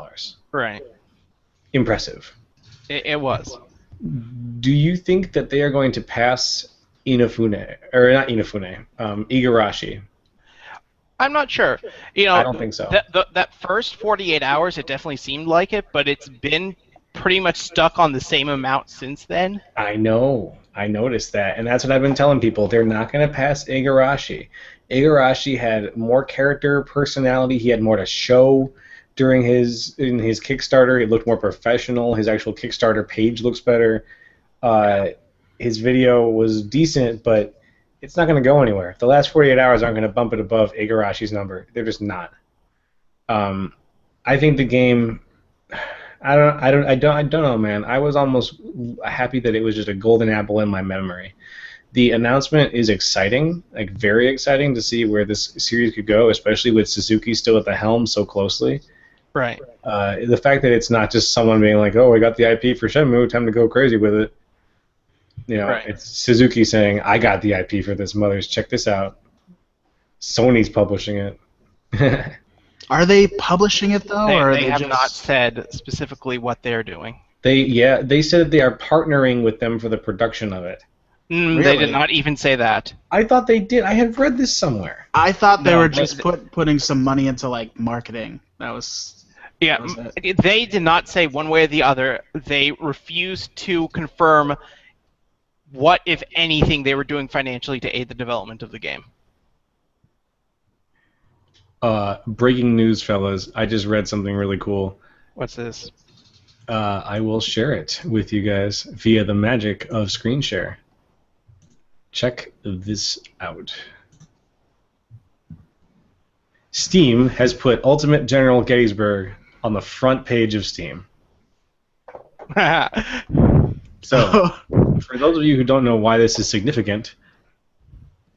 Right. Impressive. It was. Do you think that they are going to pass Igarashi? I'm not sure. I don't think so. That first 48 hours, it definitely seemed like it, but it's been pretty much stuck on the same amount since then. I know. I noticed that, and that's what I've been telling people. They're not going to pass Igarashi. Igarashi had more character, personality. He had more to show in his Kickstarter. It looked more professional. His actual Kickstarter page looks better. His video was decent, but it's not going to go anywhere. The last 48 hours aren't going to bump it above Igarashi's number. They're just not. I think the game. I don't know, man. I was almost happy that it was just a golden apple in my memory. The announcement is exciting, like very exciting to see where this series could go, especially with Suzuki still at the helm so closely. Right. The fact that it's not just someone being like, "Oh, we got the IP for Shenmue, time to go crazy with it." It's Suzuki saying, "I got the IP for this, mothers. Check this out. Sony's publishing it." Are they publishing it though, or They are they have just... not said specifically what they're doing. They said they are partnering with them for the production of it. They Really? did not even say that. I thought they did. I had read this somewhere. I thought they No, were just putting some money into like marketing. That was it. They did not say one way or the other. They refused to confirm what, if anything, they were doing financially to aid the development of the game. Breaking news, fellas. I just read something really cool. What's this? I will share it with you guys via the magic of screen share. Check this out. Steam has put Ultimate General Gettysburg on the front page of Steam. So, for those of you who don't know why this is significant,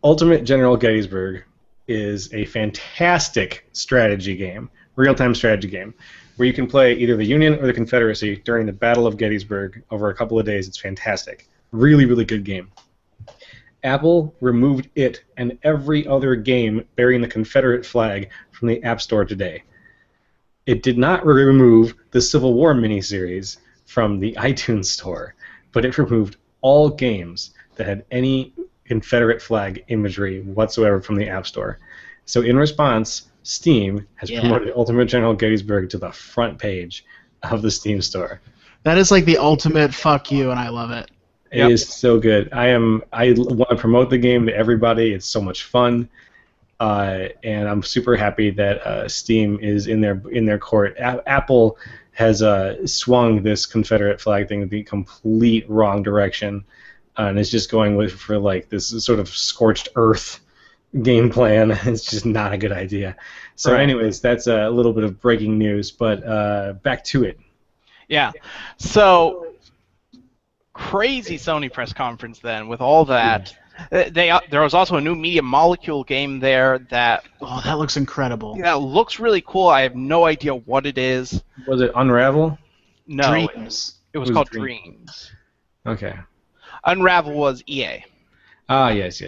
Ultimate General Gettysburg is a fantastic strategy game, real-time strategy game, where you can play either the Union or the Confederacy during the Battle of Gettysburg over a couple of days. It's fantastic. Really, really good game. Apple removed it and every other game bearing the Confederate flag from the App Store today. It did not remove the Civil War miniseries from the iTunes Store, but it removed all games that had any Confederate flag imagery whatsoever from the App Store. So in response, Steam has promoted Ultimate General Gettysburg to the front page of the Steam Store. That is like the ultimate fuck you, and I love it. It is so good. I want to promote the game to everybody. It's so much fun, and I'm super happy that Steam is in their court. Apple has swung this Confederate flag thing in the complete wrong direction, and is just going for like this sort of scorched earth game plan. It's just not a good idea. So, anyways, that's a little bit of breaking news. But back to it. Yeah. So. Crazy Sony press conference then with all that. There was also a new Media Molecule game there that looks incredible. Yeah, looks really cool. I have no idea what it is. Was it Unravel? No, Dreams. It was called Dreams. Okay. Unravel was EA. Ah, yes.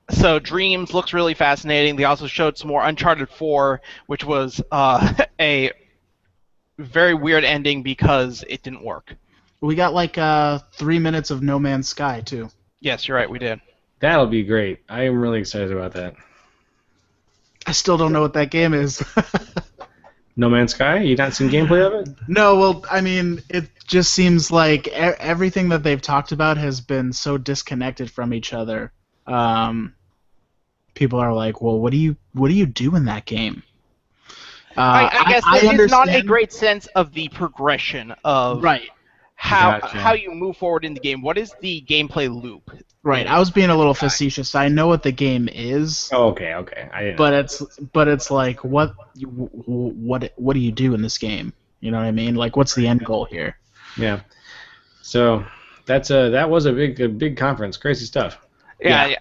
So Dreams looks really fascinating. They also showed some more Uncharted 4, which was a very weird ending because it didn't work. We got like 3 minutes of No Man's Sky too. Yes, you're right, we did. That'll be great. I am really excited about that. I still don't know what that game is. No Man's Sky? You not seen gameplay of it? No, well, I mean, it just seems like everything that they've talked about has been so disconnected from each other. People are like, well, what do you do in that game? I guess there's not a great sense of the progression of how you move forward in the game. What is the gameplay loop? Right. I was being a little facetious. I know what the game is. Oh, okay. But it's like what do you do in this game? You know what I mean? Like, what's the end goal here? Yeah. So that was a big conference. Crazy stuff. Yeah.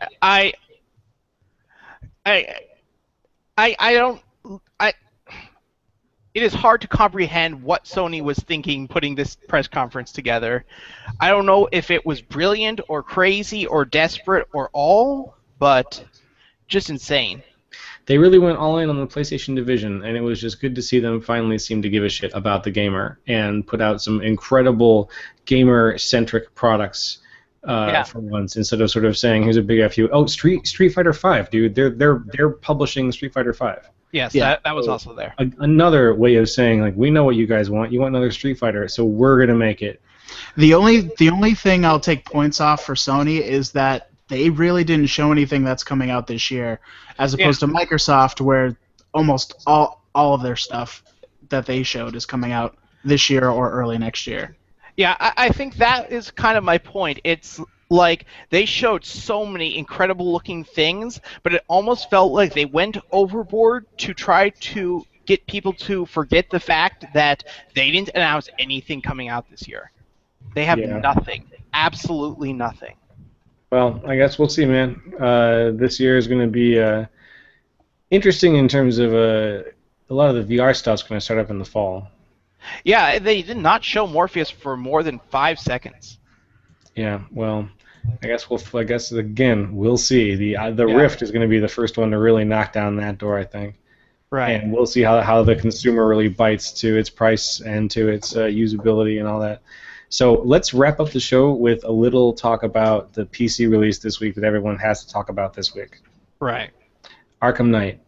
It is hard to comprehend what Sony was thinking putting this press conference together. I don't know if it was brilliant or crazy or desperate or all, but just insane. They really went all in on the PlayStation division, and it was just good to see them finally seem to give a shit about the gamer and put out some incredible gamer-centric products for once, instead of sort of saying, "Here's a big FU." Oh, Street Fighter V, dude. They're publishing Street Fighter V. Yes, that was also there. Another way of saying, like, we know what you guys want. You want another Street Fighter, so we're gonna make it. The only thing I'll take points off for Sony is that they really didn't show anything that's coming out this year, as opposed to Microsoft, where almost all of their stuff that they showed is coming out this year or early next year. Yeah, I think that is kind of my point. It's like they showed so many incredible looking things, but it almost felt like they went overboard to try to get people to forget the fact that they didn't announce anything coming out this year. They have nothing. Absolutely nothing. Well, I guess we'll see, man. This year is going to be interesting in terms of a lot of the VR stuff's going to start up in the fall. Yeah, they did not show Morpheus for more than 5 seconds. Yeah, well, I guess again we'll see. The Rift is going to be the first one to really knock down that door, I think. Right. And we'll see how the consumer really bites to its price and to its usability and all that. So let's wrap up the show with a little talk about the PC release this week that everyone has to talk about this week. Right. Arkham Knight.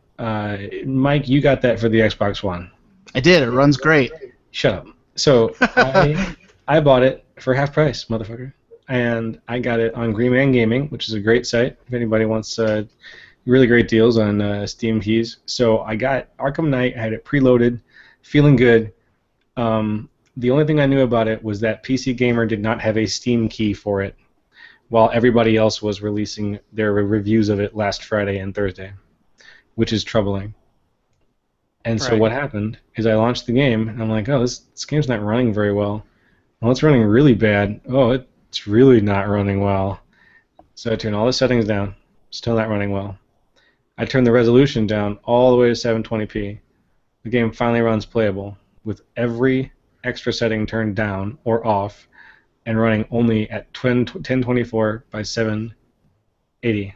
Mike, you got that for the Xbox One. I did. It runs great. Shut up. So I bought it for half price, motherfucker. And I got it on Green Man Gaming, which is a great site if anybody wants really great deals on Steam keys. So I got Arkham Knight, I had it preloaded, feeling good. The only thing I knew about it was that PC Gamer did not have a Steam key for it, while everybody else was releasing their reviews of it last Friday and Thursday, which is troubling. And so what happened is I launched the game, and I'm like, oh, this game's not running very well. Well, it's running really bad. Oh, it's really not running well. So I turned all the settings down. Still not running well. I turned the resolution down all the way to 720p. The game finally runs playable with every extra setting turned down or off and running only at 1024 by 780.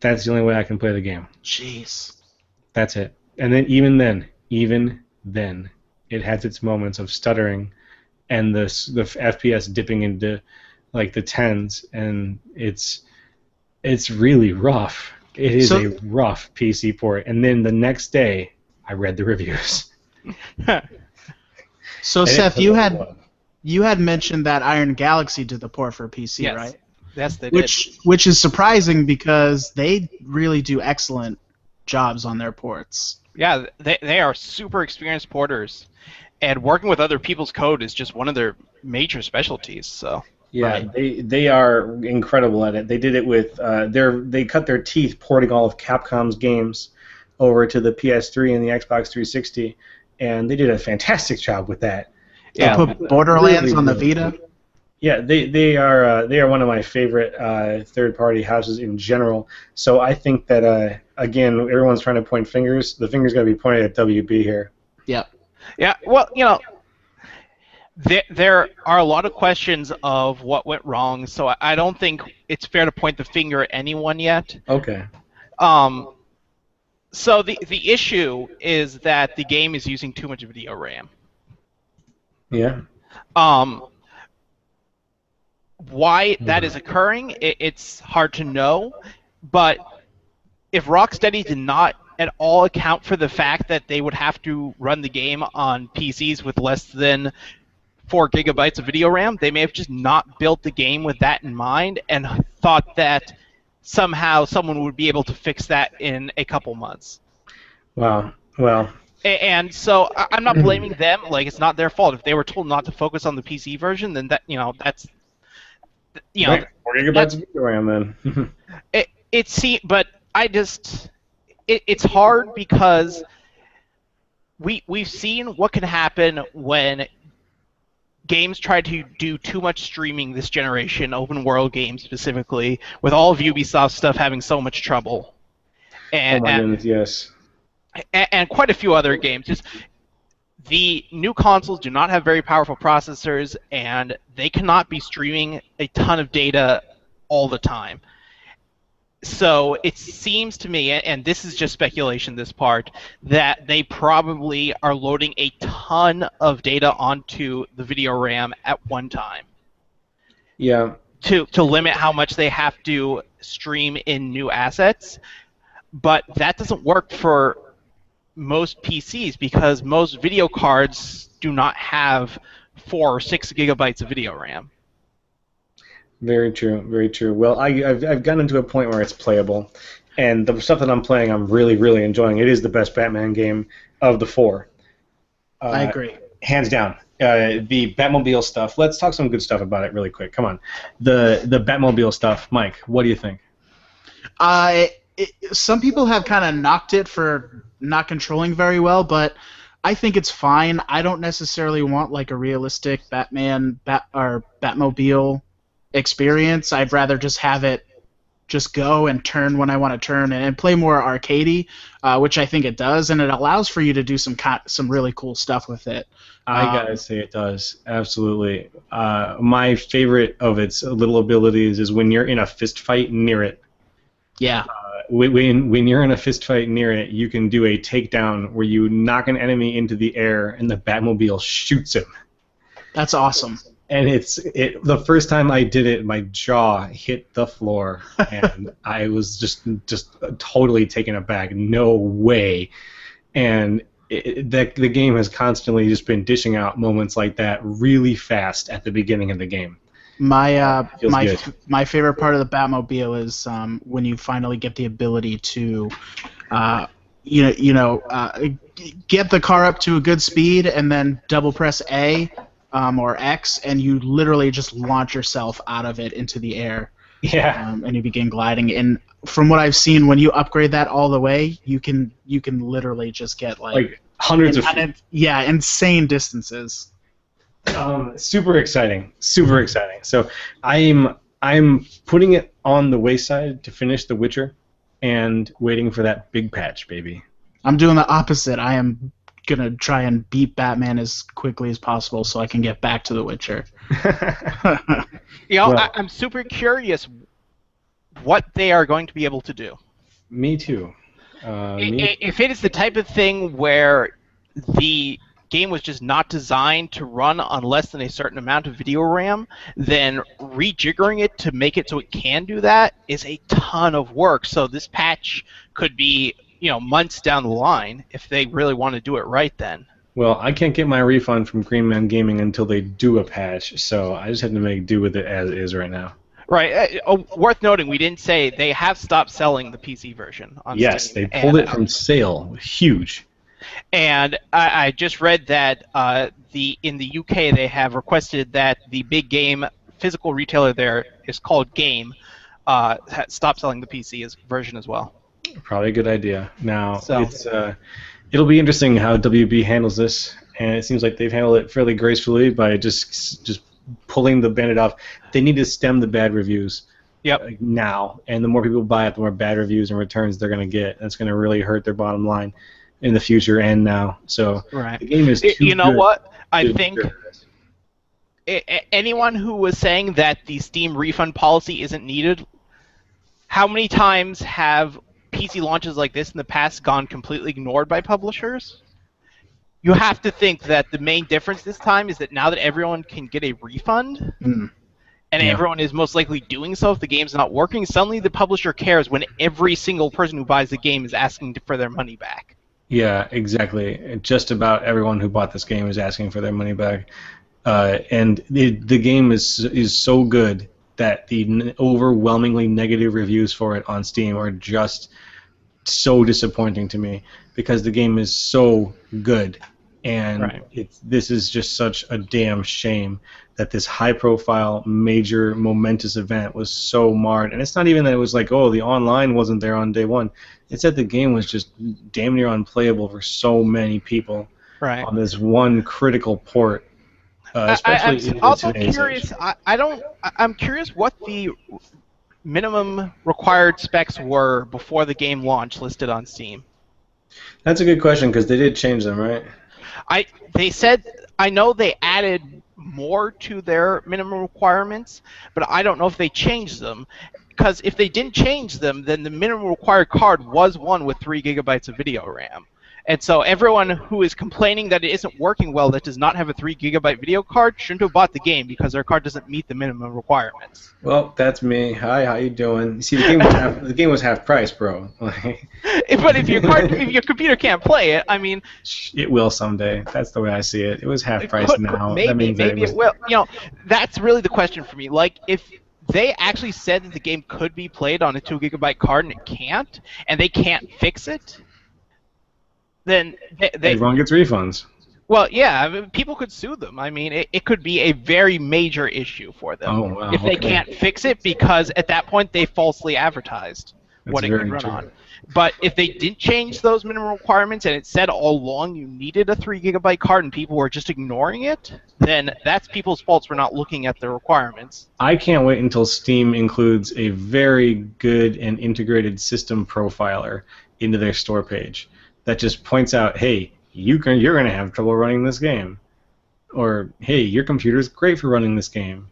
That's the only way I can play the game. Jeez. That's it. And then even then, it has its moments of stuttering and the FPS dipping into like the tens, and it's really rough. It is a rough PC port. And then the next day, I read the reviews. So Seth, you had mentioned that Iron Galaxy did the port for PC, yes. right? Yes, they did. Which is surprising because they really do excellent jobs on their ports. Yeah, they are super experienced porters, and working with other people's code is just one of their major specialties. So. Yeah, they are incredible at it. They did it with they cut their teeth porting all of Capcom's games over to the PS3 and the Xbox 360, and they did a fantastic job with that. Yeah, they put Borderlands on the Vita. Yeah, they are one of my favorite third-party houses in general. So I think that again, everyone's trying to point fingers. The finger's going to be pointed at WB here. Yeah. Yeah. Well, you know. There are a lot of questions of what went wrong, so I don't think it's fair to point the finger at anyone yet. Okay. So the issue is that the game is using too much video RAM. Yeah. Why that is occurring, it's hard to know, but if Rocksteady did not at all account for the fact that they would have to run the game on PCs with less than 4 gigabytes of video RAM, they may have just not built the game with that in mind and thought that somehow someone would be able to fix that in a couple months. Wow. Well. And so I'm not blaming them. Like, it's not their fault. If they were told not to focus on the PC version, then that's 4 gigabytes of video RAM then. But it's hard because we've seen what can happen when games try to do too much streaming this generation, open world games specifically, with all of Ubisoft stuff having so much trouble. And, oh my goodness, yes. And quite a few other games. Just the new consoles do not have very powerful processors, and they cannot be streaming a ton of data all the time. So it seems to me, and this is just speculation, this part, that they probably are loading a ton of data onto the video RAM at one time. Yeah. To limit how much they have to stream in new assets. But that doesn't work for most PCs because most video cards do not have 4 or 6 gigabytes of video RAM. Very true, very true. Well, I've gotten to a point where it's playable, and the stuff that I'm playing, I'm really, really enjoying. It is the best Batman game of the 4. I agree. Hands down. The Batmobile stuff. Let's talk some good stuff about it really quick. Come on. The Batmobile stuff, Mike. What do you think? Some people have kind of knocked it for not controlling very well, but I think it's fine. I don't necessarily want like a realistic Batmobile experience. I'd rather just have it just go and turn when I want to turn and play more arcadey, which I think it does, and it allows for you to do some really cool stuff with it. I gotta say it does, absolutely. My favorite of its little abilities is when you're in a fist fight near it. Yeah. when you're in a fist fight near it, you can do a takedown where you knock an enemy into the air and the Batmobile shoots him. That's awesome. And the first time I did it, my jaw hit the floor, and I was just totally taken aback. No way. And the game has constantly just been dishing out moments like that really fast at the beginning of the game. My favorite part of the Batmobile is when you finally get the ability to, get the car up to a good speed and then double press A or X, and you literally just launch yourself out of it into the air. Yeah. And you begin gliding. And from what I've seen, when you upgrade that all the way, you can literally just get like hundreds of insane distances. Super exciting. So I'm putting it on the wayside to finish The Witcher and waiting for that big patch, baby. I'm doing the opposite. I am gonna try and beat Batman as quickly as possible so I can get back to The Witcher. I'm super curious what they are going to be able to do. Me too. If it is the type of thing where the game was just not designed to run on less than a certain amount of video RAM, then rejiggering it to make it so it can do that is a ton of work. So this patch could be, months down the line if they really want to do it right then. Well, I can't get my refund from Green Man Gaming until they do a patch, so I just have to make do with it as is right now. Right. Worth noting, we didn't say they have stopped selling the PC version on Yes, Steam. they pulled it from sale. Huge. And I just read that in the UK they have requested that the big game physical retailer there is called Game stop selling the PC version as well. Probably a good idea. Now it'll be interesting how WB handles this, and it seems like they've handled it fairly gracefully by just pulling the bandit off. They need to stem the bad reviews. Yep. Now, and the more people buy it, the more bad reviews and returns they're going to get. That's going to really hurt their bottom line in the future and now. So right. The game is too You know good what? I think anyone who was saying that the Steam refund policy isn't needed, how many times have PC launches like this in the past gone completely ignored by publishers? You have to think that the main difference this time is that now that everyone can get a refund, and everyone is most likely doing so if the game's not working, suddenly the publisher cares when every single person who buys the game is asking for their money back. Yeah, exactly. Just about everyone who bought this game is asking for their money back. And the game is so good that the overwhelmingly negative reviews for it on Steam are just so disappointing to me because the game is so good. And this is just such a damn shame that this high-profile, major, momentous event was so marred. And it's not even that it was like, oh, the online wasn't there on day one. It's that the game was just damn near unplayable for so many people on this one critical port. Especially I'm also curious. I'm curious what the minimum required specs were before the game launched listed on Steam. That's a good question because they did change them, right? They said, I know they added more to their minimum requirements, but I don't know if they changed them. Because if they didn't change them, then the minimum required card was one with 3 gigabytes of video RAM. And so everyone who is complaining that it isn't working well that does not have a 3 gigabyte video card shouldn't have bought the game because their card doesn't meet the minimum requirements. Well, that's me. Hi, how you doing? You see, the game was half price, bro. But if your computer can't play it, I mean, it will someday. That's the way I see it. It was half price now. Maybe it will. That's really the question for me. Like, if they actually said that the game could be played on a 2 gigabyte card and it can't, and they can't fix it, then everyone gets refunds. Well, yeah, I mean, people could sue them. I mean, it could be a very major issue for them if they can't fix it because at that point they falsely advertised what it could run on. But if they didn't change those minimum requirements and it said all along you needed a 3 gigabyte card and people were just ignoring it, then that's people's faults for not looking at the requirements. I can't wait until Steam includes a very good and integrated system profiler into their store page that just points out, hey, you're going to have trouble running this game. Or, hey, your computer's great for running this game.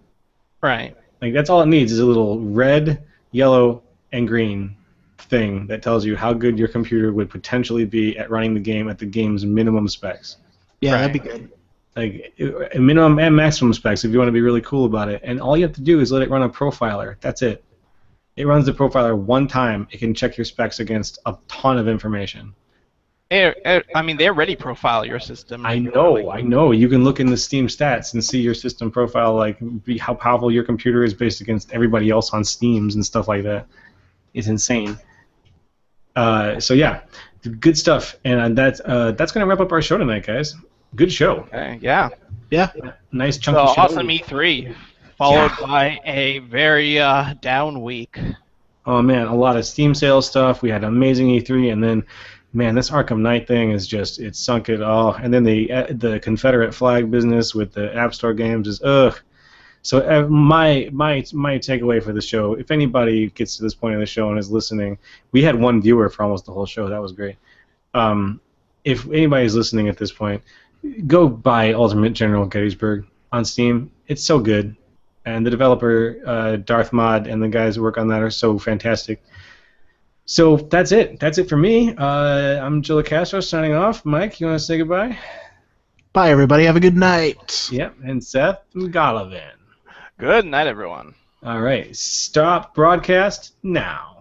Right. Like, that's all it needs is a little red, yellow, and green thing that tells you how good your computer would potentially be at running the game at the game's minimum specs. Yeah, Right. that'd be good. Like minimum and maximum specs if you want to be really cool about it. And all you have to do is let it run a profiler. That's it. It runs the profiler one time. It can check your specs against a ton of information. They already profile your system. I know. You can look in the Steam stats and see your system profile, like how powerful your computer is based against everybody else on Steam's and stuff like that. It's insane. So yeah, good stuff. And that's going to wrap up our show tonight, guys. Good show. Okay, yeah. Yeah. Nice chunky show. Awesome E3, followed by a very down week. Oh man, a lot of Steam sales stuff. We had amazing E3, and then, man, this Arkham Knight thing is just, it's sunk it all. And then the Confederate flag business with the App Store games is ugh. So my takeaway for the show, if anybody gets to this point of the show and is listening, we had one viewer for almost the whole show. That was great. If anybody's listening at this point, go buy Ultimate General Gettysburg on Steam. It's so good. And the developer, Darth Mod, and the guys who work on that are so fantastic. So that's it. That's it for me. I'm Joe Castro signing off. Mike, you want to say goodbye? Bye, everybody. Have a good night. Yep. And Seth Golovin. Good night, everyone. All right. Stop broadcast now.